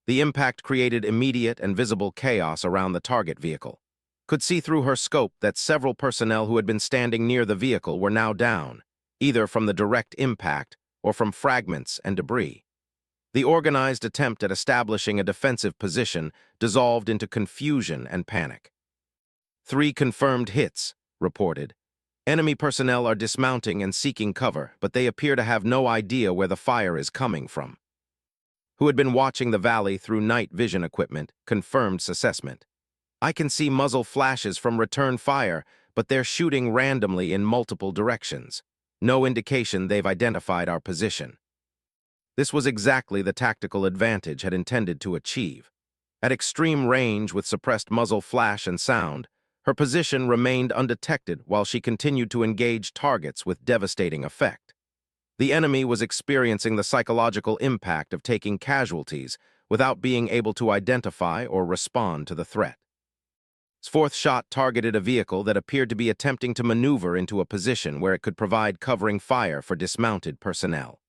The impact created immediate and visible chaos around the target vehicle. Could see through her scope that several personnel who had been standing near the vehicle were now down, either from the direct impact or from fragments and debris. The organized attempt at establishing a defensive position dissolved into confusion and panic. 3 confirmed hits, reported. Enemy personnel are dismounting and seeking cover, but they appear to have no idea where the fire is coming from. Who had been watching the valley through night vision equipment, confirmed assessment. I can see muzzle flashes from return fire, but they're shooting randomly in multiple directions. No indication they've identified our position. This was exactly the tactical advantage had intended to achieve. At extreme range with suppressed muzzle flash and sound, her position remained undetected while she continued to engage targets with devastating effect. The enemy was experiencing the psychological impact of taking casualties without being able to identify or respond to the threat. His fourth shot targeted a vehicle that appeared to be attempting to maneuver into a position where it could provide covering fire for dismounted personnel.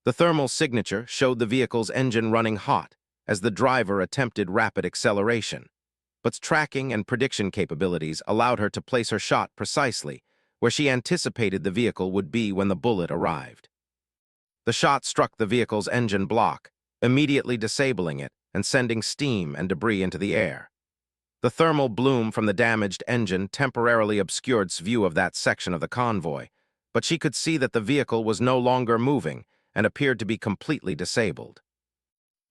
The thermal signature showed the vehicle's engine running hot as the driver attempted rapid acceleration, but tracking and prediction capabilities allowed her to place her shot precisely where she anticipated the vehicle would be when the bullet arrived. The shot struck the vehicle's engine block, immediately disabling it and sending steam and debris into the air. The thermal bloom from the damaged engine temporarily obscured view of that section of the convoy, but she could see that the vehicle was no longer moving and appeared to be completely disabled.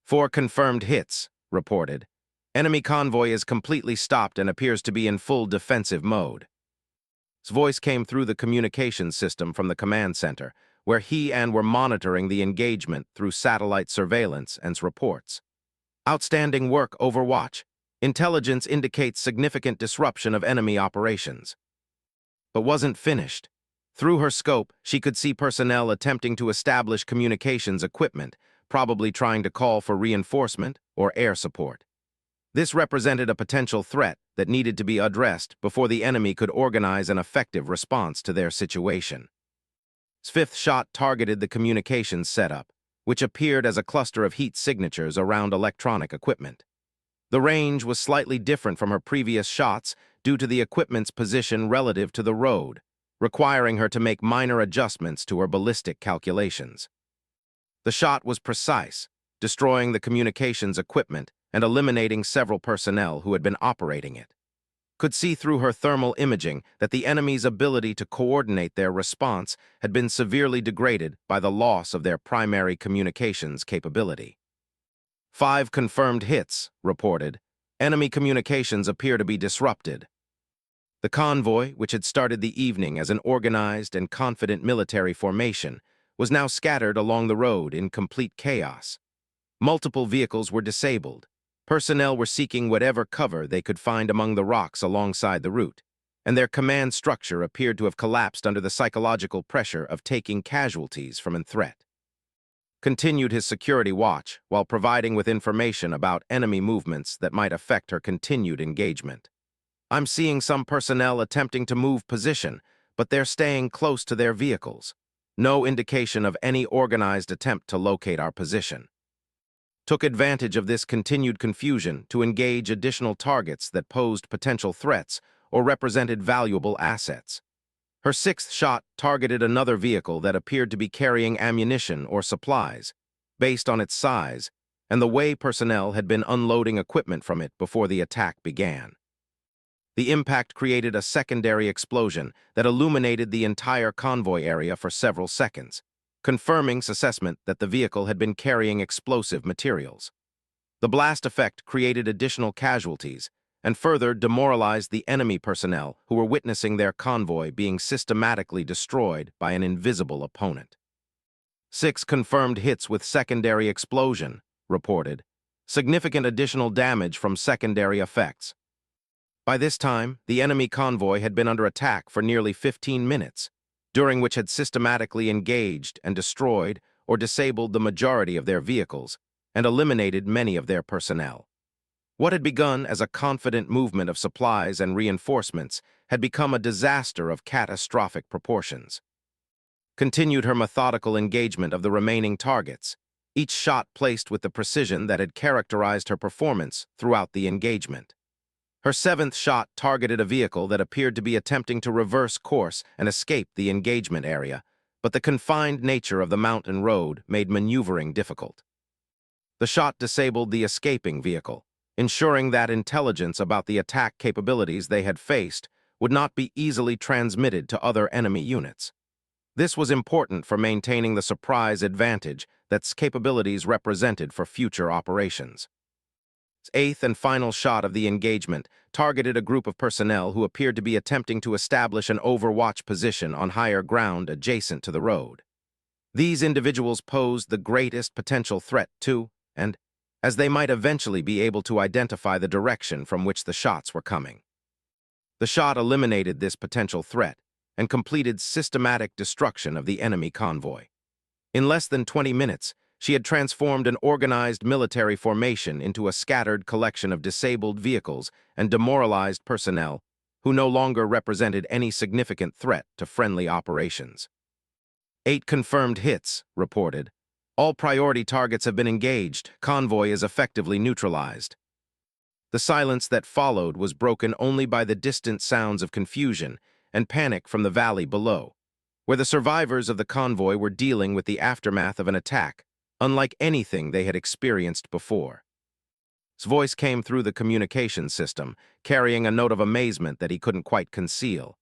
4 confirmed hits, reported. Enemy convoy is completely stopped and appears to be in full defensive mode. His voice came through the communications system from the command center, where he and were monitoring the engagement through satellite surveillance and reports. Outstanding work, Overwatch. Intelligence indicates significant disruption of enemy operations. But wasn't finished. Through her scope, she could see personnel attempting to establish communications equipment, probably trying to call for reinforcement or air support. This represented a potential threat that needed to be addressed before the enemy could organize an effective response to their situation. His fifth shot targeted the communications setup, which appeared as a cluster of heat signatures around electronic equipment. The range was slightly different from her previous shots due to the equipment's position relative to the road, requiring her to make minor adjustments to her ballistic calculations. The shot was precise, destroying the communications equipment and eliminating several personnel who had been operating it. Could see through her thermal imaging that the enemy's ability to coordinate their response had been severely degraded by the loss of their primary communications capability. 5 confirmed hits, reported. Enemy communications appear to be disrupted. The convoy, which had started the evening as an organized and confident military formation, was now scattered along the road in complete chaos. Multiple vehicles were disabled. Personnel were seeking whatever cover they could find among the rocks alongside the route, and their command structure appeared to have collapsed under the psychological pressure of taking casualties from a threat. Continued his security watch while providing with information about enemy movements that might affect her continued engagement. I'm seeing some personnel attempting to move position, but they're staying close to their vehicles. No indication of any organized attempt to locate our position. Took advantage of this continued confusion to engage additional targets that posed potential threats or represented valuable assets. Her sixth shot targeted another vehicle that appeared to be carrying ammunition or supplies, based on its size and the way personnel had been unloading equipment from it before the attack began. The impact created a secondary explosion that illuminated the entire convoy area for several seconds, confirming assessment that the vehicle had been carrying explosive materials. The blast effect created additional casualties and further demoralized the enemy personnel who were witnessing their convoy being systematically destroyed by an invisible opponent. 6 confirmed hits with secondary explosion, reported. Significant additional damage from secondary effects. By this time, the enemy convoy had been under attack for nearly 15 minutes, during which had systematically engaged and destroyed or disabled the majority of their vehicles and eliminated many of their personnel. What had begun as a confident movement of supplies and reinforcements had become a disaster of catastrophic proportions. Continued her methodical engagement of the remaining targets, each shot placed with the precision that had characterized her performance throughout the engagement. Her 7th shot targeted a vehicle that appeared to be attempting to reverse course and escape the engagement area, but the confined nature of the mountain road made maneuvering difficult. The shot disabled the escaping vehicle, ensuring that intelligence about the attack capabilities they had faced would not be easily transmitted to other enemy units. This was important for maintaining the surprise advantage that capabilities represented for future operations. 8th and final shot of the engagement targeted a group of personnel who appeared to be attempting to establish an overwatch position on higher ground adjacent to the road. These individuals posed the greatest potential threat to, and as they might eventually be able to identify the direction from which the shots were coming. The shot eliminated this potential threat and completed systematic destruction of the enemy convoy. In less than 20 minutes, she had transformed an organized military formation into a scattered collection of disabled vehicles and demoralized personnel who no longer represented any significant threat to friendly operations. 8 confirmed hits, reported. All priority targets have been engaged. Convoy is effectively neutralized. The silence that followed was broken only by the distant sounds of confusion and panic from the valley below, where the survivors of the convoy were dealing with the aftermath of an attack, unlike anything they had experienced before. His voice came through the communication system, carrying a note of amazement that he couldn't quite conceal.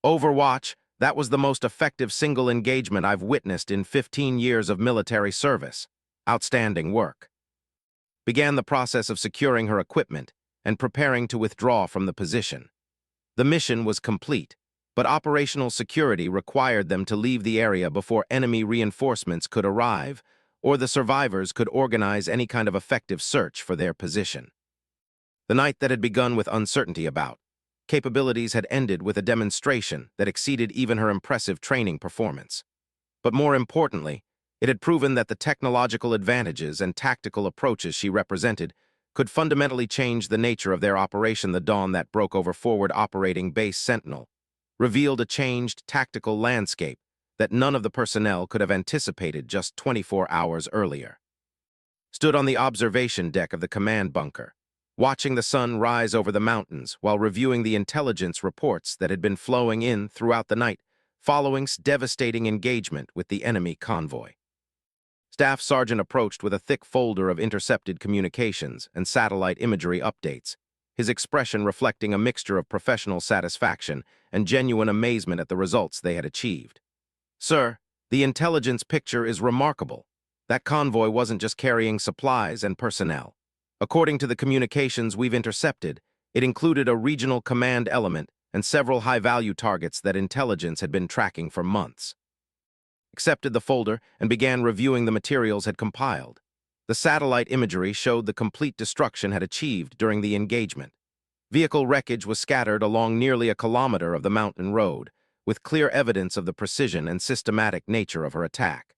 Overwatch, that was the most effective single engagement I've witnessed in 15 years of military service. Outstanding work. Began the process of securing her equipment and preparing to withdraw from the position. The mission was complete, but operational security required them to leave the area before enemy reinforcements could arrive, or the survivors could organize any kind of effective search for their position. The night that had begun with uncertainty about capabilities had ended with a demonstration that exceeded even her impressive training performance. But more importantly, it had proven that the technological advantages and tactical approaches she represented could fundamentally change the nature of their operation. The dawn that broke over forward operating base Sentinel revealed a changed tactical landscape that none of the personnel could have anticipated just 24 hours earlier. Stood on the observation deck of the command bunker, watching the sun rise over the mountains while reviewing the intelligence reports that had been flowing in throughout the night following devastating engagement with the enemy convoy. Staff Sergeant approached with a thick folder of intercepted communications and satellite imagery updates, his expression reflecting a mixture of professional satisfaction and genuine amazement at the results they had achieved. "Sir, the intelligence picture is remarkable. That convoy wasn't just carrying supplies and personnel. According to the communications we've intercepted, it included a regional command element and several high-value targets that intelligence had been tracking for months." Accepted the folder and began reviewing the materials had compiled. The satellite imagery showed the complete destruction had achieved during the engagement. Vehicle wreckage was scattered along nearly a kilometer of the mountain road, with clear evidence of the precision and systematic nature of her attack.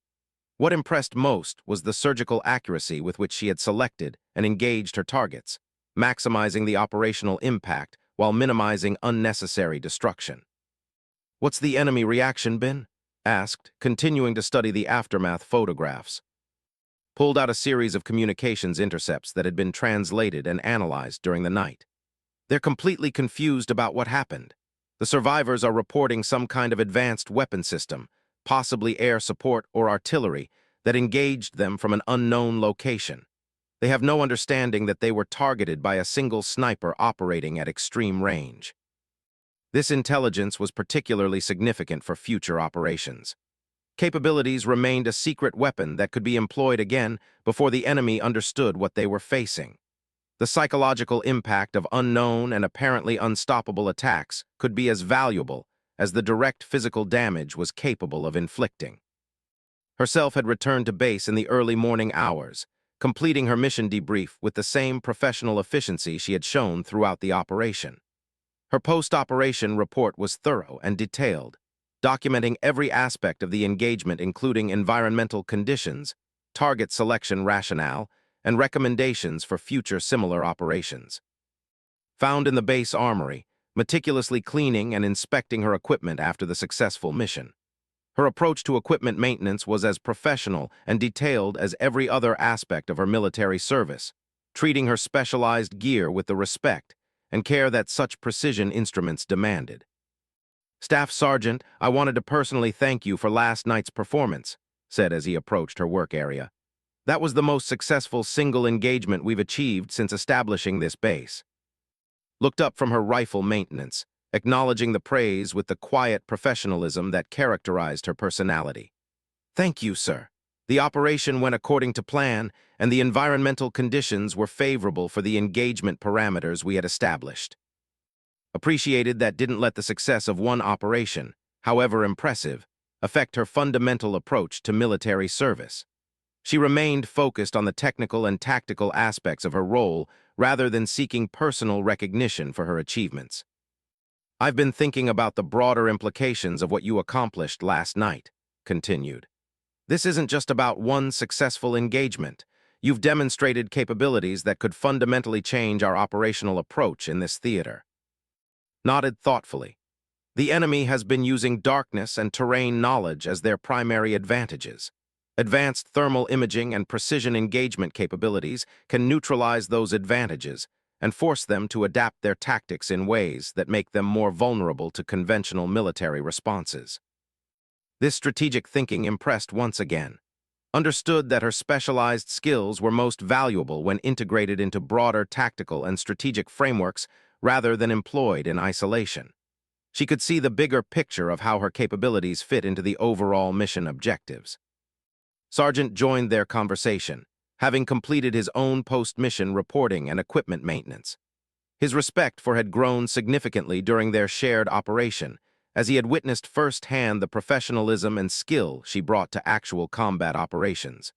What impressed most was the surgical accuracy with which she had selected and engaged her targets, maximizing the operational impact while minimizing unnecessary destruction. "What's the enemy reaction been?" asked, continuing to study the aftermath photographs. Pulled out a series of communications intercepts that had been translated and analyzed during the night. "They're completely confused about what happened. The survivors are reporting some kind of advanced weapon system, possibly air support or artillery, that engaged them from an unknown location. They have no understanding that they were targeted by a single sniper operating at extreme range." This intelligence was particularly significant for future operations. Capabilities remained a secret weapon that could be employed again before the enemy understood what they were facing. The psychological impact of unknown and apparently unstoppable attacks could be as valuable as the direct physical damage was capable of inflicting. Herself had returned to base in the early morning hours, completing her mission debrief with the same professional efficiency she had shown throughout the operation. Her post-operation report was thorough and detailed, documenting every aspect of the engagement including environmental conditions, target selection rationale, and recommendations for future similar operations. Found in the base armory, meticulously cleaning and inspecting her equipment after the successful mission. Her approach to equipment maintenance was as professional and detailed as every other aspect of her military service, treating her specialized gear with the respect and care that such precision instruments demanded. "Staff Sergeant, I wanted to personally thank you for last night's performance," said as he approached her work area. "That was the most successful single engagement we've achieved since establishing this base." Looked up from her rifle maintenance, acknowledging the praise with the quiet professionalism that characterized her personality. "Thank you, sir. The operation went according to plan, and the environmental conditions were favorable for the engagement parameters we had established." Appreciated that didn't let the success of one operation, however impressive, affect her fundamental approach to military service. She remained focused on the technical and tactical aspects of her role rather than seeking personal recognition for her achievements. "I've been thinking about the broader implications of what you accomplished last night," continued. "This isn't just about one successful engagement. You've demonstrated capabilities that could fundamentally change our operational approach in this theater." Nodded thoughtfully. "The enemy has been using darkness and terrain knowledge as their primary advantages. Advanced thermal imaging and precision engagement capabilities can neutralize those advantages and force them to adapt their tactics in ways that make them more vulnerable to conventional military responses." This strategic thinking impressed once again. Understood that her specialized skills were most valuable when integrated into broader tactical and strategic frameworks rather than employed in isolation. She could see the bigger picture of how her capabilities fit into the overall mission objectives. Sergeant joined their conversation, having completed his own post-mission reporting and equipment maintenance. His respect for her had grown significantly during their shared operation, as he had witnessed firsthand the professionalism and skill she brought to actual combat operations.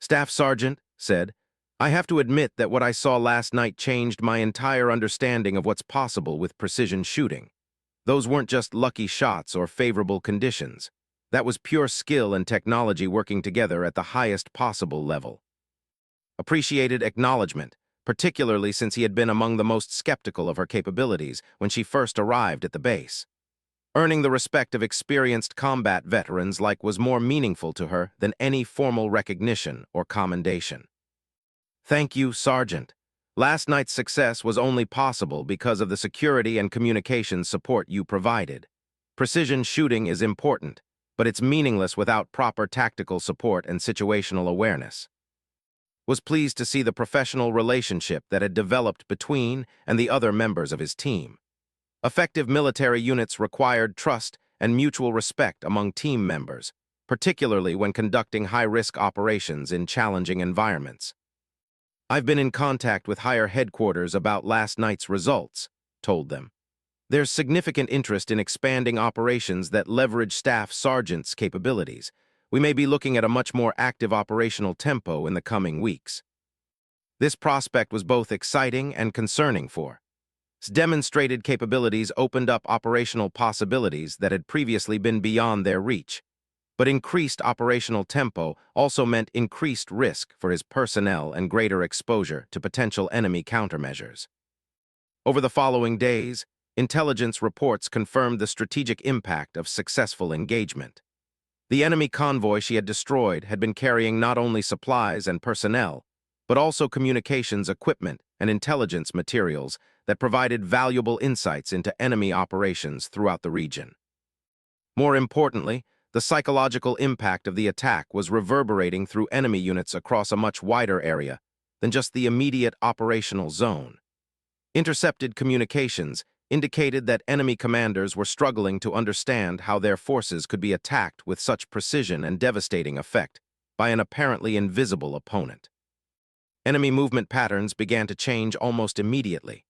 "Staff Sergeant," said, "I have to admit that what I saw last night changed my entire understanding of what's possible with precision shooting. Those weren't just lucky shots or favorable conditions. That was pure skill and technology working together at the highest possible level." Appreciated acknowledgement, particularly since he had been among the most skeptical of her capabilities when she first arrived at the base. Earning the respect of experienced combat veterans was more meaningful to her than any formal recognition or commendation. "Thank you, Sergeant. Last night's success was only possible because of the security and communications support you provided. Precision shooting is important, but it's meaningless without proper tactical support and situational awareness." Was pleased to see the professional relationship that had developed between and the other members of his team. Effective military units required trust and mutual respect among team members, particularly when conducting high-risk operations in challenging environments. "I've been in contact with higher headquarters about last night's results," told them. "There's significant interest in expanding operations that leverage Staff Sergeant's capabilities. We may be looking at a much more active operational tempo in the coming weeks." This prospect was both exciting and concerning for demonstrated capabilities opened up operational possibilities that had previously been beyond their reach. But increased operational tempo also meant increased risk for his personnel and greater exposure to potential enemy countermeasures. Over the following days, intelligence reports confirmed the strategic impact of successful engagement. The enemy convoy she had destroyed had been carrying not only supplies and personnel, but also communications equipment and intelligence materials that provided valuable insights into enemy operations throughout the region. More importantly, the psychological impact of the attack was reverberating through enemy units across a much wider area than just the immediate operational zone. Intercepted communications indicated that enemy commanders were struggling to understand how their forces could be attacked with such precision and devastating effect by an apparently invisible opponent. Enemy movement patterns began to change almost immediately.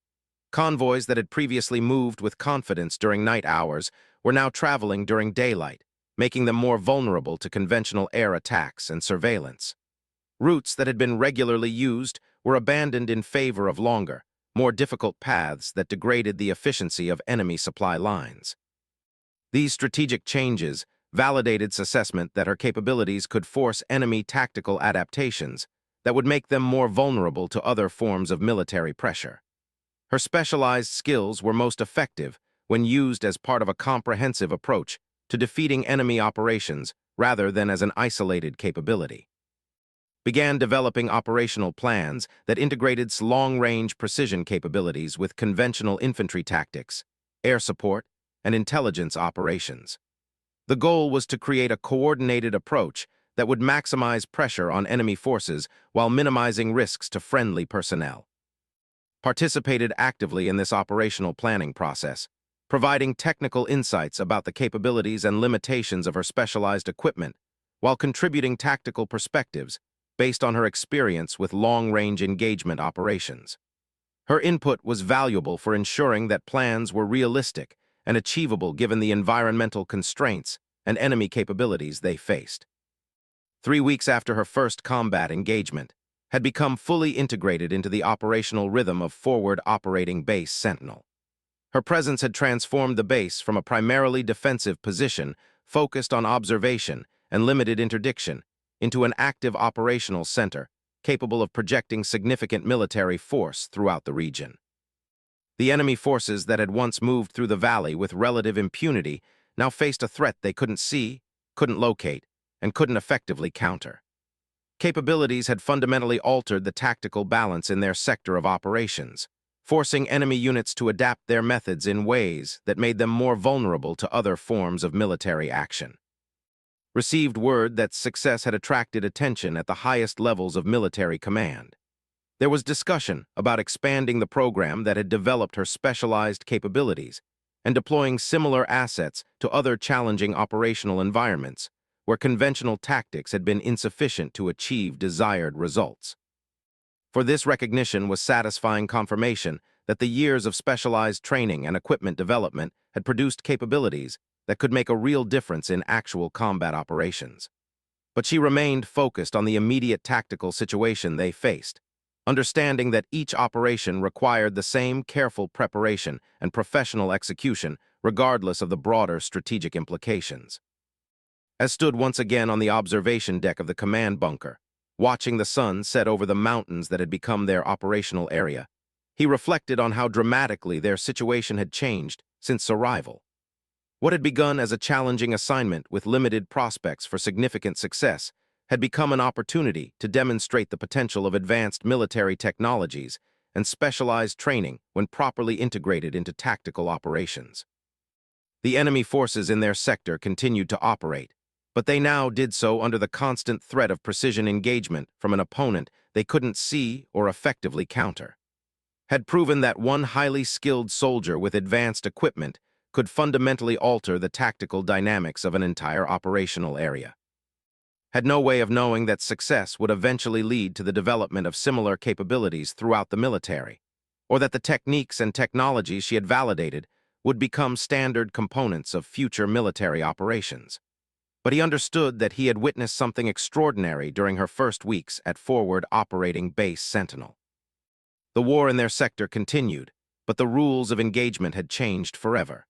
Convoys that had previously moved with confidence during night hours were now traveling during daylight, making them more vulnerable to conventional air attacks and surveillance. Routes that had been regularly used were abandoned in favor of longer, more difficult paths that degraded the efficiency of enemy supply lines. These strategic changes validated assessment that her capabilities could force enemy tactical adaptations that would make them more vulnerable to other forms of military pressure. Her specialized skills were most effective when used as part of a comprehensive approach to defeating enemy operations rather than as an isolated capability. Began developing operational plans that integrated long-range precision capabilities with conventional infantry tactics, air support, and intelligence operations. The goal was to create a coordinated approach that would maximize pressure on enemy forces while minimizing risks to friendly personnel. Participated actively in this operational planning process, providing technical insights about the capabilities and limitations of her specialized equipment, while contributing tactical perspectives based on her experience with long-range engagement operations. Her input was valuable for ensuring that plans were realistic and achievable given the environmental constraints and enemy capabilities they faced. 3 weeks after her first combat engagement, had become fully integrated into the operational rhythm of forward operating base Sentinel. Her presence had transformed the base from a primarily defensive position focused on observation and limited interdiction into an active operational center capable of projecting significant military force throughout the region. The enemy forces that had once moved through the valley with relative impunity now faced a threat they couldn't see, couldn't locate, and couldn't effectively counter. Capabilities had fundamentally altered the tactical balance in their sector of operations, forcing enemy units to adapt their methods in ways that made them more vulnerable to other forms of military action. Received word that success had attracted attention at the highest levels of military command. There was discussion about expanding the program that had developed her specialized capabilities and deploying similar assets to other challenging operational environments where conventional tactics had been insufficient to achieve desired results. For this recognition was satisfying confirmation that the years of specialized training and equipment development had produced capabilities that could make a real difference in actual combat operations. But she remained focused on the immediate tactical situation they faced, understanding that each operation required the same careful preparation and professional execution regardless of the broader strategic implications. As stood once again on the observation deck of the command bunker, watching the sun set over the mountains that had become their operational area. He reflected on how dramatically their situation had changed since arrival. What had begun as a challenging assignment with limited prospects for significant success had become an opportunity to demonstrate the potential of advanced military technologies and specialized training when properly integrated into tactical operations. The enemy forces in their sector continued to operate, but they now did so under the constant threat of precision engagement from an opponent they couldn't see or effectively counter. Had proven that one highly skilled soldier with advanced equipment could fundamentally alter the tactical dynamics of an entire operational area. Had no way of knowing that success would eventually lead to the development of similar capabilities throughout the military, or that the techniques and technologies she had validated would become standard components of future military operations. But he understood that he had witnessed something extraordinary during her first weeks at Forward Operating Base Sentinel. The war in their sector continued, but the rules of engagement had changed forever.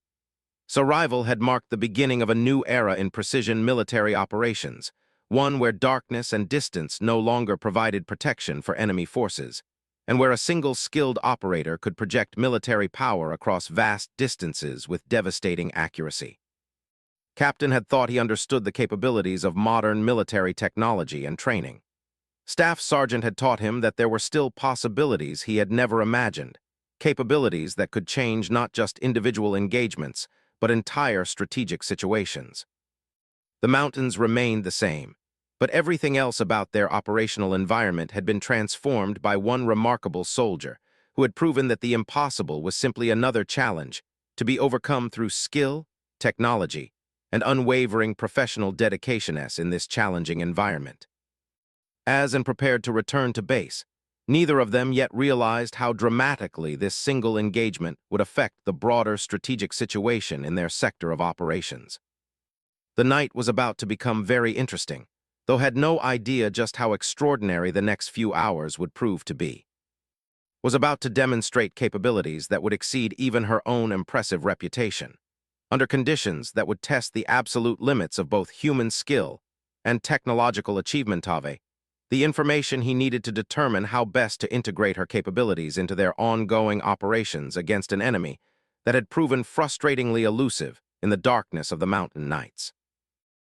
Survival had marked the beginning of a new era in precision military operations, one where darkness and distance no longer provided protection for enemy forces, and where a single skilled operator could project military power across vast distances with devastating accuracy. Captain had thought he understood the capabilities of modern military technology and training. Staff Sergeant had taught him that there were still possibilities he had never imagined, capabilities that could change not just individual engagements, but entire strategic situations. The mountains remained the same, but everything else about their operational environment had been transformed by one remarkable soldier who had proven that the impossible was simply another challenge to be overcome through skill, technology, and unwavering professional dedication in this challenging environment. As and prepared to return to base, neither of them yet realized how dramatically this single engagement would affect the broader strategic situation in their sector of operations. The night was about to become very interesting, though had no idea just how extraordinary the next few hours would prove to be. Was about to demonstrate capabilities that would exceed even her own impressive reputation, under conditions that would test the absolute limits of both human skill and technological achievement. The information he needed to determine how best to integrate her capabilities into their ongoing operations against an enemy that had proven frustratingly elusive in the darkness of the mountain nights.